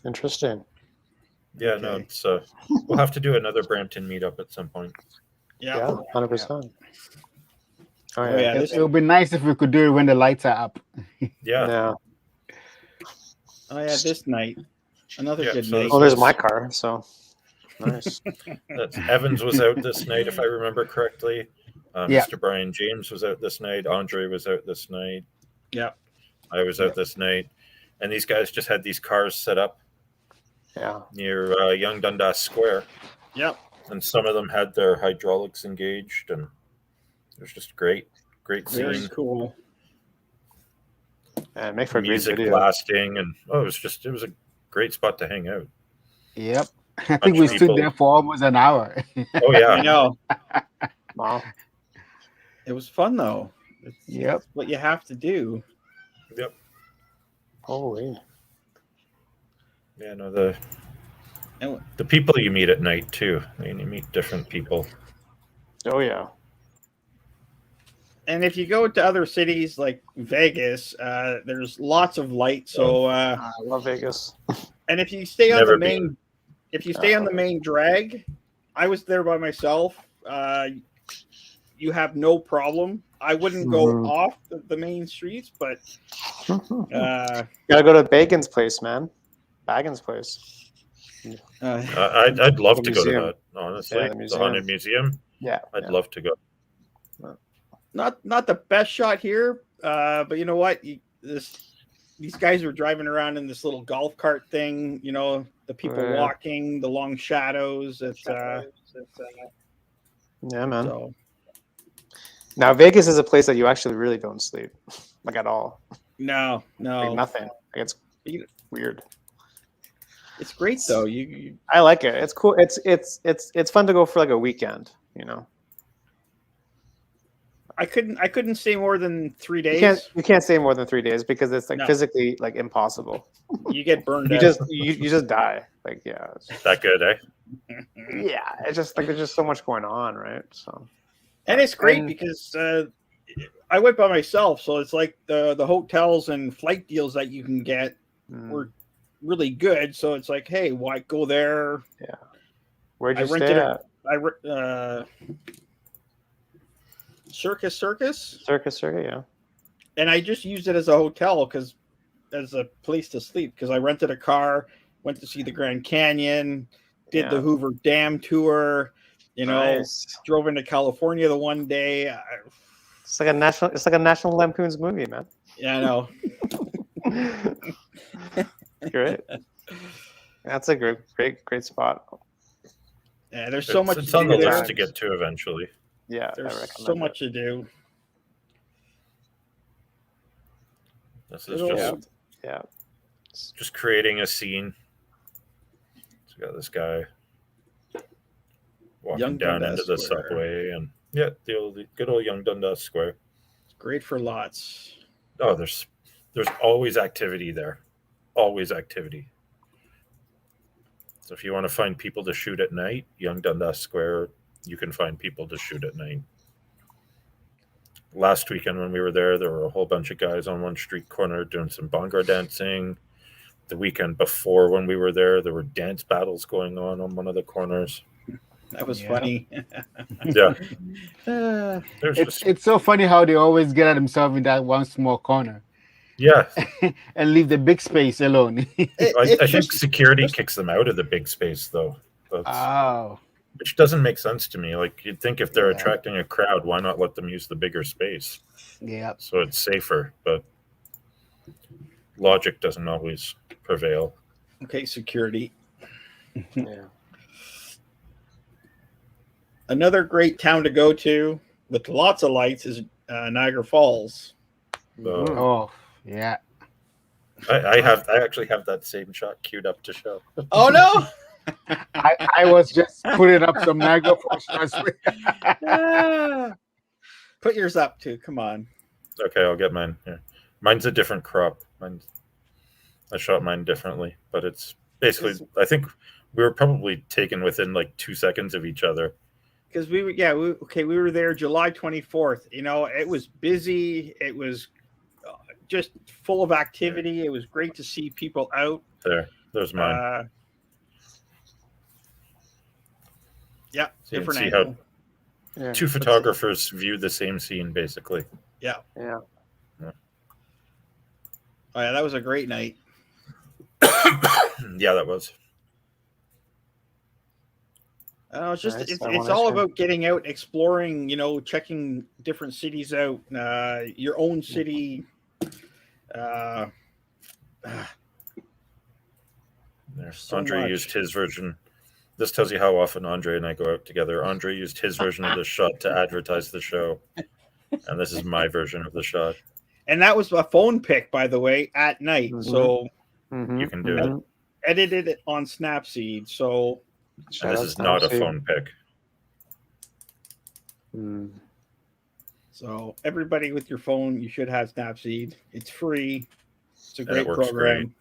Interesting. Yeah, Okay. no, it's we'll have to do another Brampton meetup at some point. Yeah, 100%. Oh Oh, yeah. It would be nice if we could do it when the lights are up. Yeah, Yeah. Oh yeah, this night. Another Yeah, good so night. Oh, there's my car. So nice. that's Evans was out this night, if I remember correctly. Yeah. Mr. Bryan James was out this night. Andre was out this night. Yeah. I was out this night. And these guys just had these cars set up Yeah. near Young Dundas Square. Yep. And some of them had their hydraulics engaged, and it was just great Very scene. cool. And make for a great Music video. blasting, and it was a great spot to hang out. Yep. I think Bunch we of stood people. there for almost an hour. Oh I yeah, know. Wow. It was fun though. Yep. It's what you have to do. yep, Holy. yeah. No, And the people you meet at night too. I mean, you meet different people. Oh yeah. And if you go to other cities like Vegas, there's lots of light. So I love Vegas. and if you stay on Never the main, if you stay on the main drag, I was there by myself. You have no problem. I wouldn't go Mhm. off the main streets, but Gotta go to Bacon's place, man. Baggins' place. I'd love The to go to museum. that. Honestly, Yeah, the the museum. Haunted Museum. Yeah. I'd love to go. not the best shot here, but you know what? These guys were driving around in this little golf cart thing. You know, the people Yeah. walking, the long shadows. Yeah, man. So Now Vegas is a place that you actually really don't sleep, like at all. no, Like nothing. Like it's You- weird. it's great though. You I like it. It's cool. It's fun to go for like a weekend. You know, I couldn't stay more than 3 days. you can't stay more than 3 days because it's like No. physically like impossible. You get burned You out. just you just die. Like yeah, That good, eh? yeah. It's just like there's just so much going on, right? So And it's great And- because I went by myself, so it's like the hotels and flight deals that you can get were really good. So it's like, hey, why go there? Where'd you I stay rented at? Circus, Circus, yeah. and I just used it as a hotel as a place to sleep because I rented a car, went to see the Grand Canyon, did the Yeah. Hoover Dam tour. You know, Nice. drove into California the one day. It's like a National Lampoon's movie, man. Yeah, I know. Great. That's a great spot. Yeah, there's so much It's to on the do there. list to get to eventually. Yeah, I There's recommend so it. much to do. This is It'll- just Yeah. just creating a scene. So we got this guy walking Young down Dundas into the Square. subway, and yeah, the good old Young Dundas Square. Great for lots. Oh, there's always activity there. Always activity. So if you want to find people to shoot at night, Young Dundas Square, you can find people to shoot at night. Last weekend when we were there were a whole bunch of guys on one street corner doing some bongo dancing. The weekend before when we were there were dance battles going on one of the corners. That was funny. Yeah. It's so funny how they always get at themselves in that one small corner. Yeah. And leave the big space alone. I think security kicks them out of the big space, though. Which doesn't make sense to me. Like, you'd think if they're attracting a crowd, why not let them use the bigger space? Yeah. So it's safer, but logic doesn't always prevail. Okay, security. Yeah. Another great town to go to with lots of lights is Niagara Falls. Oh, yeah. I actually have that same shot queued up to show. Oh no! I was just putting up some Niagara Falls shots. Put yours up too. Come on. Okay, I'll get mine. Yeah. Mine's a different crop. I shot mine differently, but it's basically. I think we were probably taken within like 2 seconds of each other. Because we were there July 24th. You know, it was busy. It was just full of activity. It was great to see people out. There's mine. Yeah, so different see angle. how two photographers view the same scene, basically. Yeah. Yeah. Oh yeah, that was a great night. Yeah, that was. It's just Nice. it's all about getting out, exploring, you know, checking different cities out, your own city. There. So Andre much. used his version. This tells you how often Andre and I go out together. Andre used his version of the shot to advertise the show, and this is my version of the shot. And that was a phone pic, by the way, at night. Mm-hmm. So You can do it. edited it on Snapseed. So And this is not a phone pic. So everybody with your phone, you should have Snapseed. It's free. It's a And great it works program.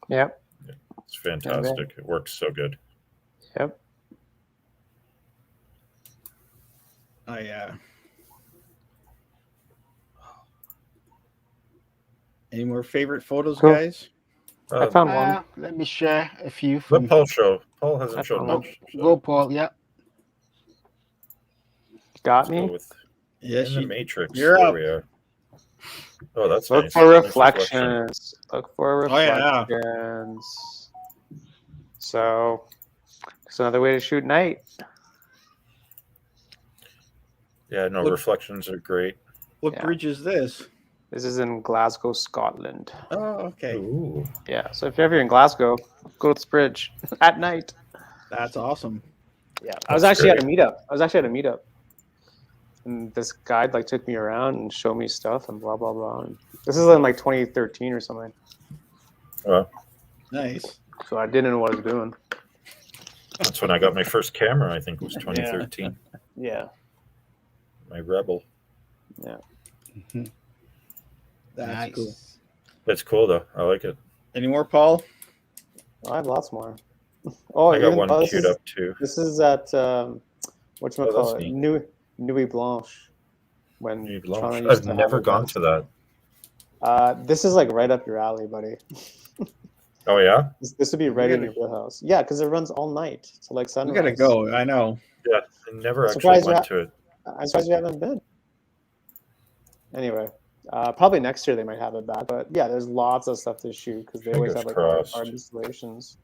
great. Yep. It's fantastic. It works so good. Yep. Any more favorite photos, Cool. guys? I found one. Let me share a few. Let Paul show. Paul hasn't shown much. Go, Paul. Yeah. Got Let's go me. with Yes, in the Matrix. you're There up. we are. Oh, that's Look nice. for Nice reflections. Look for Oh, yeah. reflections. So it's another way to shoot night. Yeah, no, What- reflections are great. What Yeah. bridge is this? This is in Glasgow, Scotland. Oh, okay. Ooh. Yeah. So if you're ever in Glasgow, go to this bridge at night. That's awesome. Yeah. I was That's actually at a meetup. And this guide like took me around and showed me stuff and blah blah blah. And this is in like 2013 or something. Well, Nice. So I didn't know what I was doing. that's when I got my first camera. I think it was 2013. Yeah. My Rebel. Yeah. That's Nice. cool. That's cool though. I like it. Any more, Paul? I have lots more. Oh, I got even- one oh, queued up too. This is at whatchamacallit, that's neat. Nuit Blanche. When Nuit Toronto Blanche. used I've to never have gone events. to that. This is like right up your alley, buddy. Oh yeah. This would be right in your wheelhouse. Yeah, because it runs all night. So like We sunrise. gotta go. I know. Yeah. I never actually Surprised went you to it. I'm surprised you haven't been. Anyway, probably next year they might have it back. But yeah, there's lots of stuff to shoot because they always Fingers have like crossed. art installations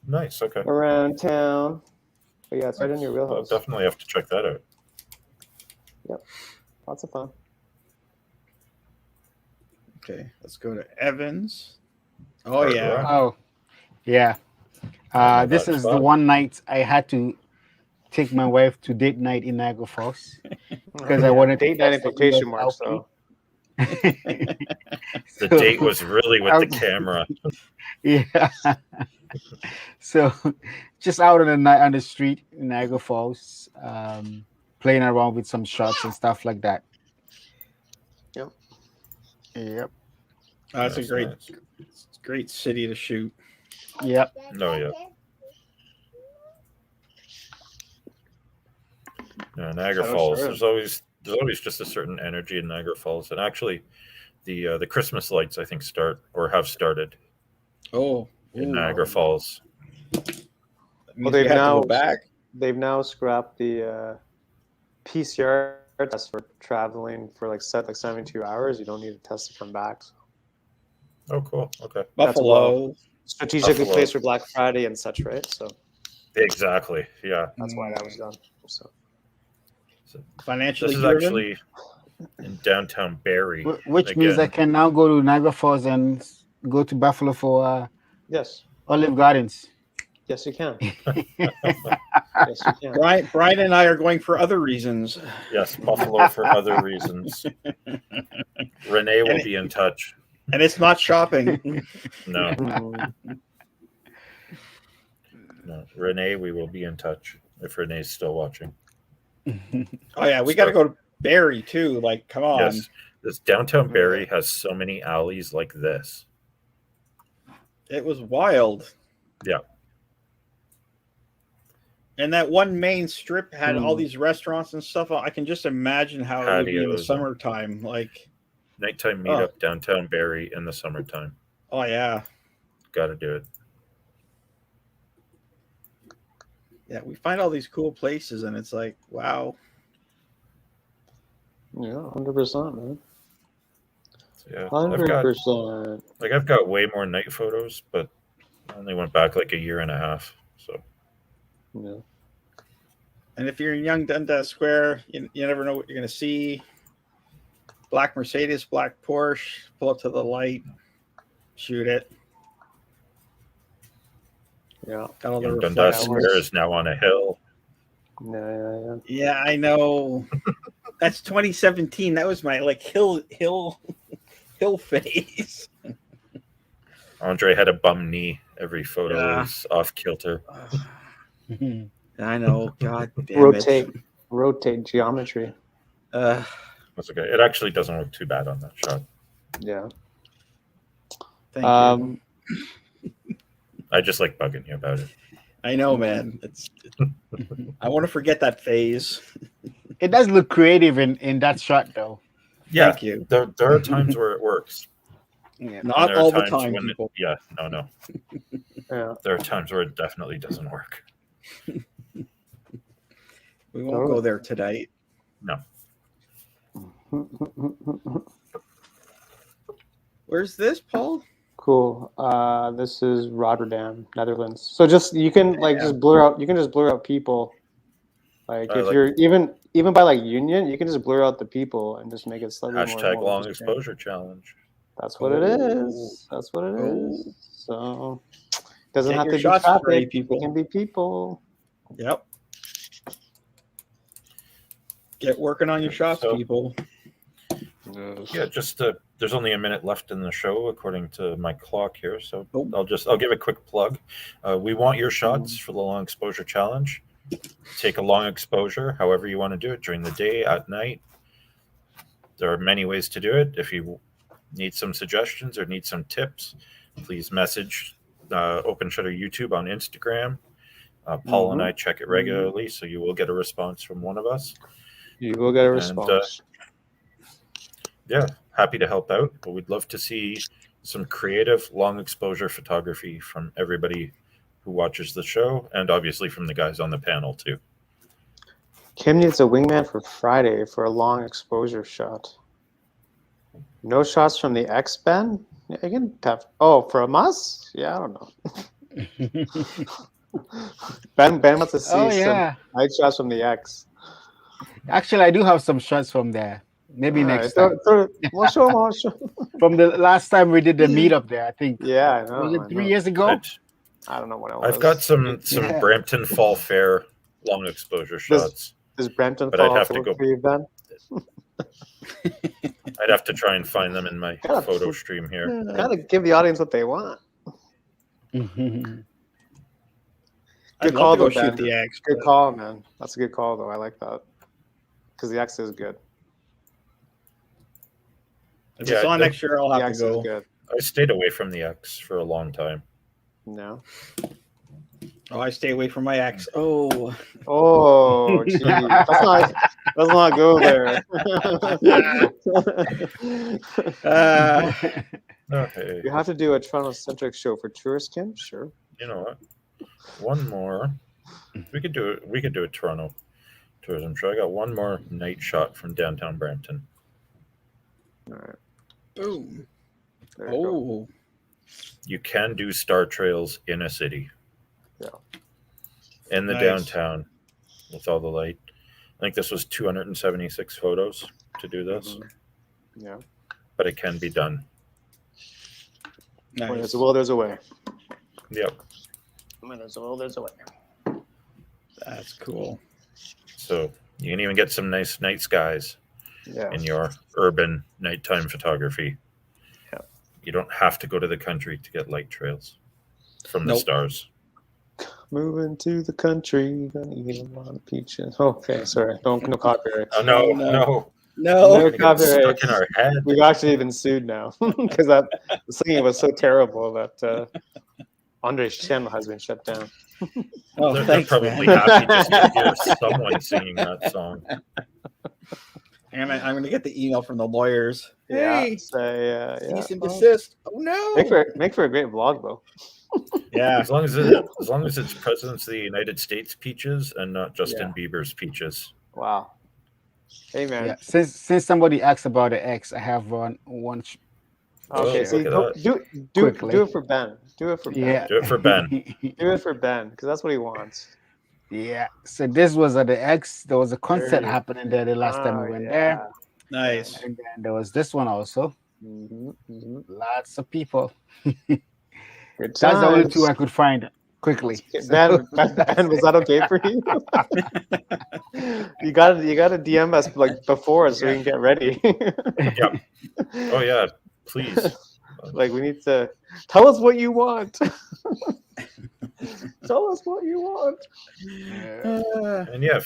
Nice. Okay. around town. But yeah, it's right in your I'll wheelhouse. definitely have to check that out. Lots of fun. Okay, let's go to Evans. Oh yeah. Oh, yeah. I know This that is the spot. one night I had to take my wife to date night in Niagara Falls because I wanted to Date night in test the quotation US marks, LP. though. The date was really with the camera. Yeah. So just out on the night on the street in Niagara Falls, playing around with some shots and stuff like that. Yep. Yep. That's a Nice, great, nice. great city to shoot. Yep. No, yeah. Yeah, Niagara Oh, Falls. sure. There's always just a certain energy in Niagara Falls, and actually, the Christmas lights I think start or have started Oh, in ooh. Niagara Falls. That Well, means we have to go back. they've now scrapped the PCR test for traveling for like 72 hours. You don't need a test to come back. So Oh, cool. Okay. that's well Buffalo. strategically Buffalo. placed for Black Friday and such, right? So Exactly. Yeah. that's why that was done. So So Financially this is driven. actually in downtown Barrie. Which means I Again. can now go to Niagara Falls and go to Buffalo for yes, Olive Gardens. yes, you can. Yes, you can. Bryan and I are going for other reasons. Yes, Buffalo for other reasons. Renee will be in touch. And it's not shopping. No, Mm, no. Renee, we will be in touch if Renee's still watching. Oh yeah, we got to go to Barrie too. Like, come on. Yes, this downtown Barrie has so many alleys like this. It was wild. Yeah. And that one main strip had all these restaurants and stuff. I can just imagine how it would be in the Patios. summertime. Like, Nighttime meetup downtown Barrie in the summertime. oh yeah. Got to do it. Yeah, we find all these cool places and it's like, wow. yeah, 100%, man. So, yeah, 100%. I've got way more night photos, but I only went back like a year and a half. So Yeah. And if you're in young Dundas Square, you never know what you're going to see. Black Mercedes, black Porsche, pull up to the light, shoot it. Yeah. Got all the Young Dundas reflections. Square is now on a hill. Yeah. Yeah, I know. That's 2017. That was my like hill phase. Andre had a bum knee. Every photo is off kilter. I know. God damn Rotate geometry. That's okay. It actually doesn't look too bad on that shot. Yeah. Thank you. I just like bugging you about it. I know, man. I want to forget that phase. It does look creative in that shot, though. Yeah, Thank you. There are times where it works. Yeah. Not There are all the times time, when people. Yeah, no. Yeah. There are times where it definitely doesn't work. We won't go there tonight. No. Where's this, Paul? Cool. This is Rotterdam, Netherlands. So you can just blur out. You can just blur out people. Like if you're even by like union, you can just blur out the people and just make it slightly Hashtag more long interesting. exposure challenge. That's what it is. That's what it is. So it doesn't Get have your to be shots traffic. ready, people. It can be people. Yep. Get working on your shots, people. Yeah, just there's only a minute left in the show according to my clock here, so I'll give a quick plug. We want your shots for the long exposure challenge. Take a long exposure, however you want to do it, during the day, at night. There are many ways to do it. If you need some suggestions or need some tips, please message Open Shutter YouTube on Instagram. Paul and I check it regularly, so you will get a response from one of us. You will get a response. Yeah, happy to help out, but we'd love to see some creative long exposure photography from everybody who watches the show, and obviously from the guys on the panel too. Kim needs a wingman for Friday for a long exposure shot. No shots from the X, Ben? Yeah, you can have. Oh, from us? Yeah, I don't know. Ben wants to see some night shots from the X. Actually, I do have some shots from there. Maybe next time. We'll show them. From the last time we did the meetup there, I think. Yeah, I know. Was it 3 years ago? I don't know what it was. I've got some Brampton Fall Fair long exposure shots. Does Brampton but Fall I'd have to go for you, Ben? I'd have to try and find them in my photo stream here. Gotta give the audience what they want. Good call, though, shoot the X. Good call, man. That's a good call, though. I like that because the X is good. If it's on next year, I'll The have X to is go. good. I stayed away from the X for a long time. No. Oh, I stay away from my ex. Oh. Oh, gee. Let's not go there. Okay. You have to do a Toronto-centric show for tourists, Kim? Sure. You know what? One more. We could do it. We could do a Toronto tourism show. I got one more night shot from downtown Brampton. All right. Boom. There you go. Oh. You can do star trails in a city. Yeah. In the Nice. downtown with all the light. I think this was 276 photos to do this, Yeah. but it can be done. When Nice. there's a will, there's a way. Yep. When there's a will, there's a way. That's cool. So you can even get some nice night skies Yeah. in your urban nighttime photography. Yeah. You don't have to go to the country to get light trails from the Nope. stars. Moving to the country, gonna eat a lot of peaches. Okay, sorry. No copyright. Oh no, No. no. No. No We're gonna get copyright. stuck in our head. We've actually been sued now because the singing was so terrible that Andre's channel has been shut down. Oh, They're thanks, probably man. happy just to hear someone singing that song. And I'm going to get the email from the lawyers. Yeah. Hey, So, yeah. cease and Well, desist. Oh no. make for a great vlog though. Yeah. As long as it's Presidents of the United States peaches and not Justin Bieber's peaches. Wow. Hey man. Yeah. Since somebody asked about the X, I have one. Okay, Oh, see, look at do Quickly. it for Ben. Do it for Ben. Yeah. Do it for Ben. Do it for Ben because that's what he wants. Yeah. So this was at the X. There was a concert There. happening there the last time we went there, Nice. and then there was this one also. Lots of people. Good That's the only times. two I could find quickly. Ben, was that okay for you? you got to DM us like before so we can get ready. Yep. Oh yeah, please. Like we need to tell us what you want. Tell us what you want. And yeah,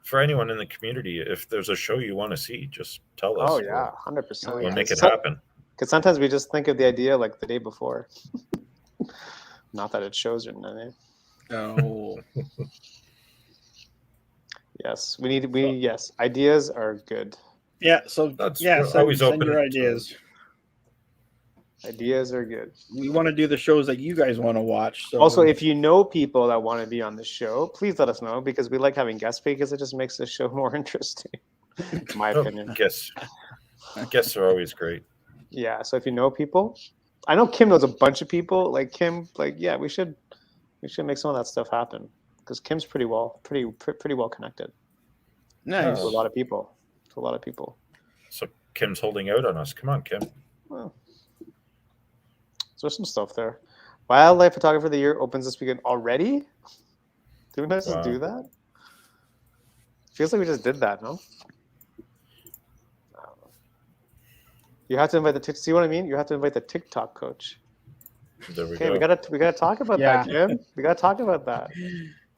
for anyone in the community, if there's a show you want to see, just tell us. Oh yeah, 100%. We'll make it happen. Because sometimes we just think of the idea like the day before. Not that it shows or anything. Oh. Yes, yes, ideas are good. Yeah. So That's yeah, we're always send open your to- ideas. Ideas are good. We want to do the shows that you guys want to watch. So Also, if you know people that want to be on the show, please let us know because we like having guests because it just makes the show more interesting. In my opinion. Guests are always great. Yeah. So if you know people, I know Kim knows a bunch of people. Like Kim, yeah, we should make some of that stuff happen because Kim's pretty well connected nice. to a lot of people. So Kim's holding out on us. Come on, Kim. Well, so there's some stuff there. Wildlife Photographer of the Year opens this weekend already. Do we not just do that? Feels like we just did that, no? You have to invite see what I mean? You have to invite the TikTok coach. There we Okay, go. we gotta talk about that, Kim. We gotta talk about that.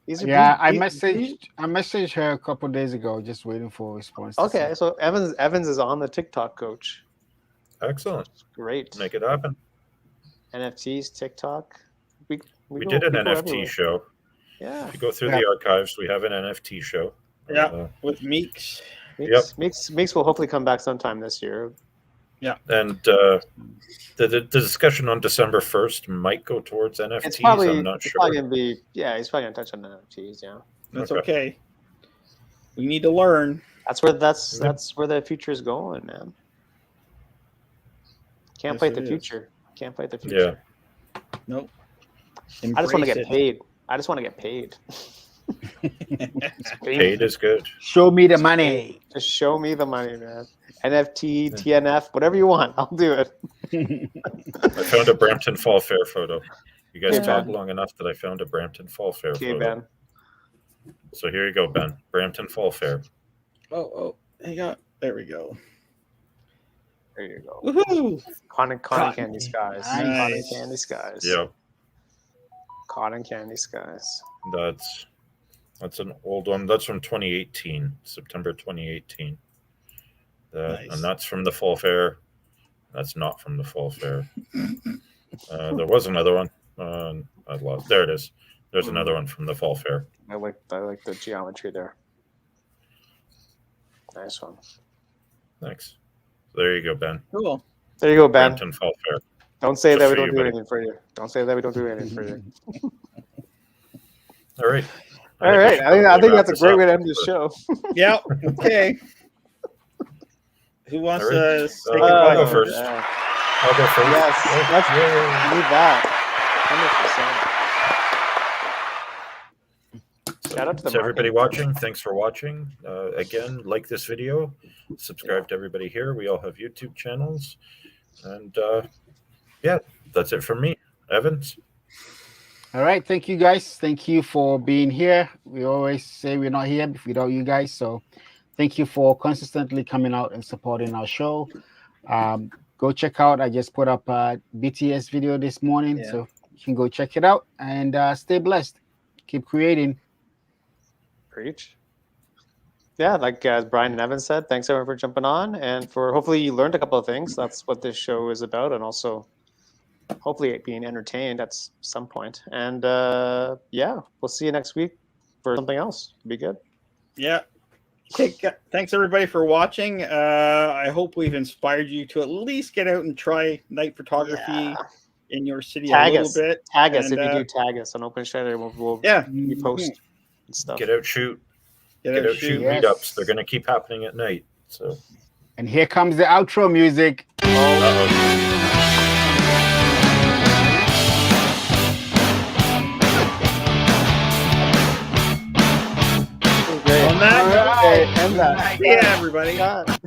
I messaged her a couple days ago, just waiting for a response. Okay, so Evans is on the TikTok coach. Excellent. Great. Make it happen. NFTs, TikTok. We We did an NFT show. Yeah. If you go through the archives, we have an NFT show. Yeah, with Meeks. Meeks will hopefully come back sometime this year. Yeah. And the discussion on December 1st might go towards NFTs. It's probably, I'm not it's sure. probably gonna be he's probably gonna touch on NFTs, yeah. That's okay. We need to learn. That's where the future is going, man. Can't fight the future. Can't fight the future. Yeah. Nope. I just want to Embrace get it. paid. I just want to get paid. Paid is good. Show me the money. Just show me the money, man. NFT, TNF, whatever you want, I'll do it. I found a Brampton Fall Fair photo. You guys Okay, talked Ben. long enough that I found a Brampton Fall Fair Okay, photo. Ben. So here you go, Ben. Brampton Fall Fair. Oh, hang on. There we go. There you go. Woohoo! Cotton Cotton candy skies. Nice. Cotton candy skies. Yeah, Cotton candy skies. that's an old one. That's from 2018, September 2018. Nice. And that's from the Fall Fair. That's not from the fall fair. There was another one. I lost. There it is. There's another one from the fall fair. I like the geometry there. Nice one. Thanks. There you go, Ben. Cool. There you go, Ben. Brampton Fall Fair. Don't say Just that we for don't you, do buddy. anything for you. Don't say that we don't do anything for you. All right. All right. I think that's a great way to end this show. Yeah. Okay. Who wants All right. to say I'll goodbye? go first. Yeah. I'll go first. Yes. Oh, Let's yay. need that. 100%. Shout out to the To everybody marketing. watching, thanks for watching. Again, like this video, subscribe to everybody here. We all have YouTube channels. And yeah, that's it from me. Evans? All right. Thank you, guys. Thank you for being here. We always say we're not here without you guys. So thank you for consistently coming out and supporting our show. Go check out. I just put up a BTS video this morning. Yeah. So you can go check it out and stay blessed. Keep creating. Preach. Yeah, like as Bryan and Evan said, thanks everyone for jumping on and for hopefully you learned a couple of things. That's what this show is about, and also hopefully being entertained at some point. And yeah, we'll see you next week for something else. Be good. Yeah. Thanks everybody for watching. I hope we've inspired you to at least get out and try night photography in your city Tag a little us. bit. Tag us And, if you do tag us on Open Shadow. We'll Yeah. repost and stuff. Get out, shoot. Get Get out, out, shoot shoot. Yes. meetups. They're going to keep happening at night. So, And here comes the outro music. uh-oh. Great. On that All right, end that. yeah, everybody. God.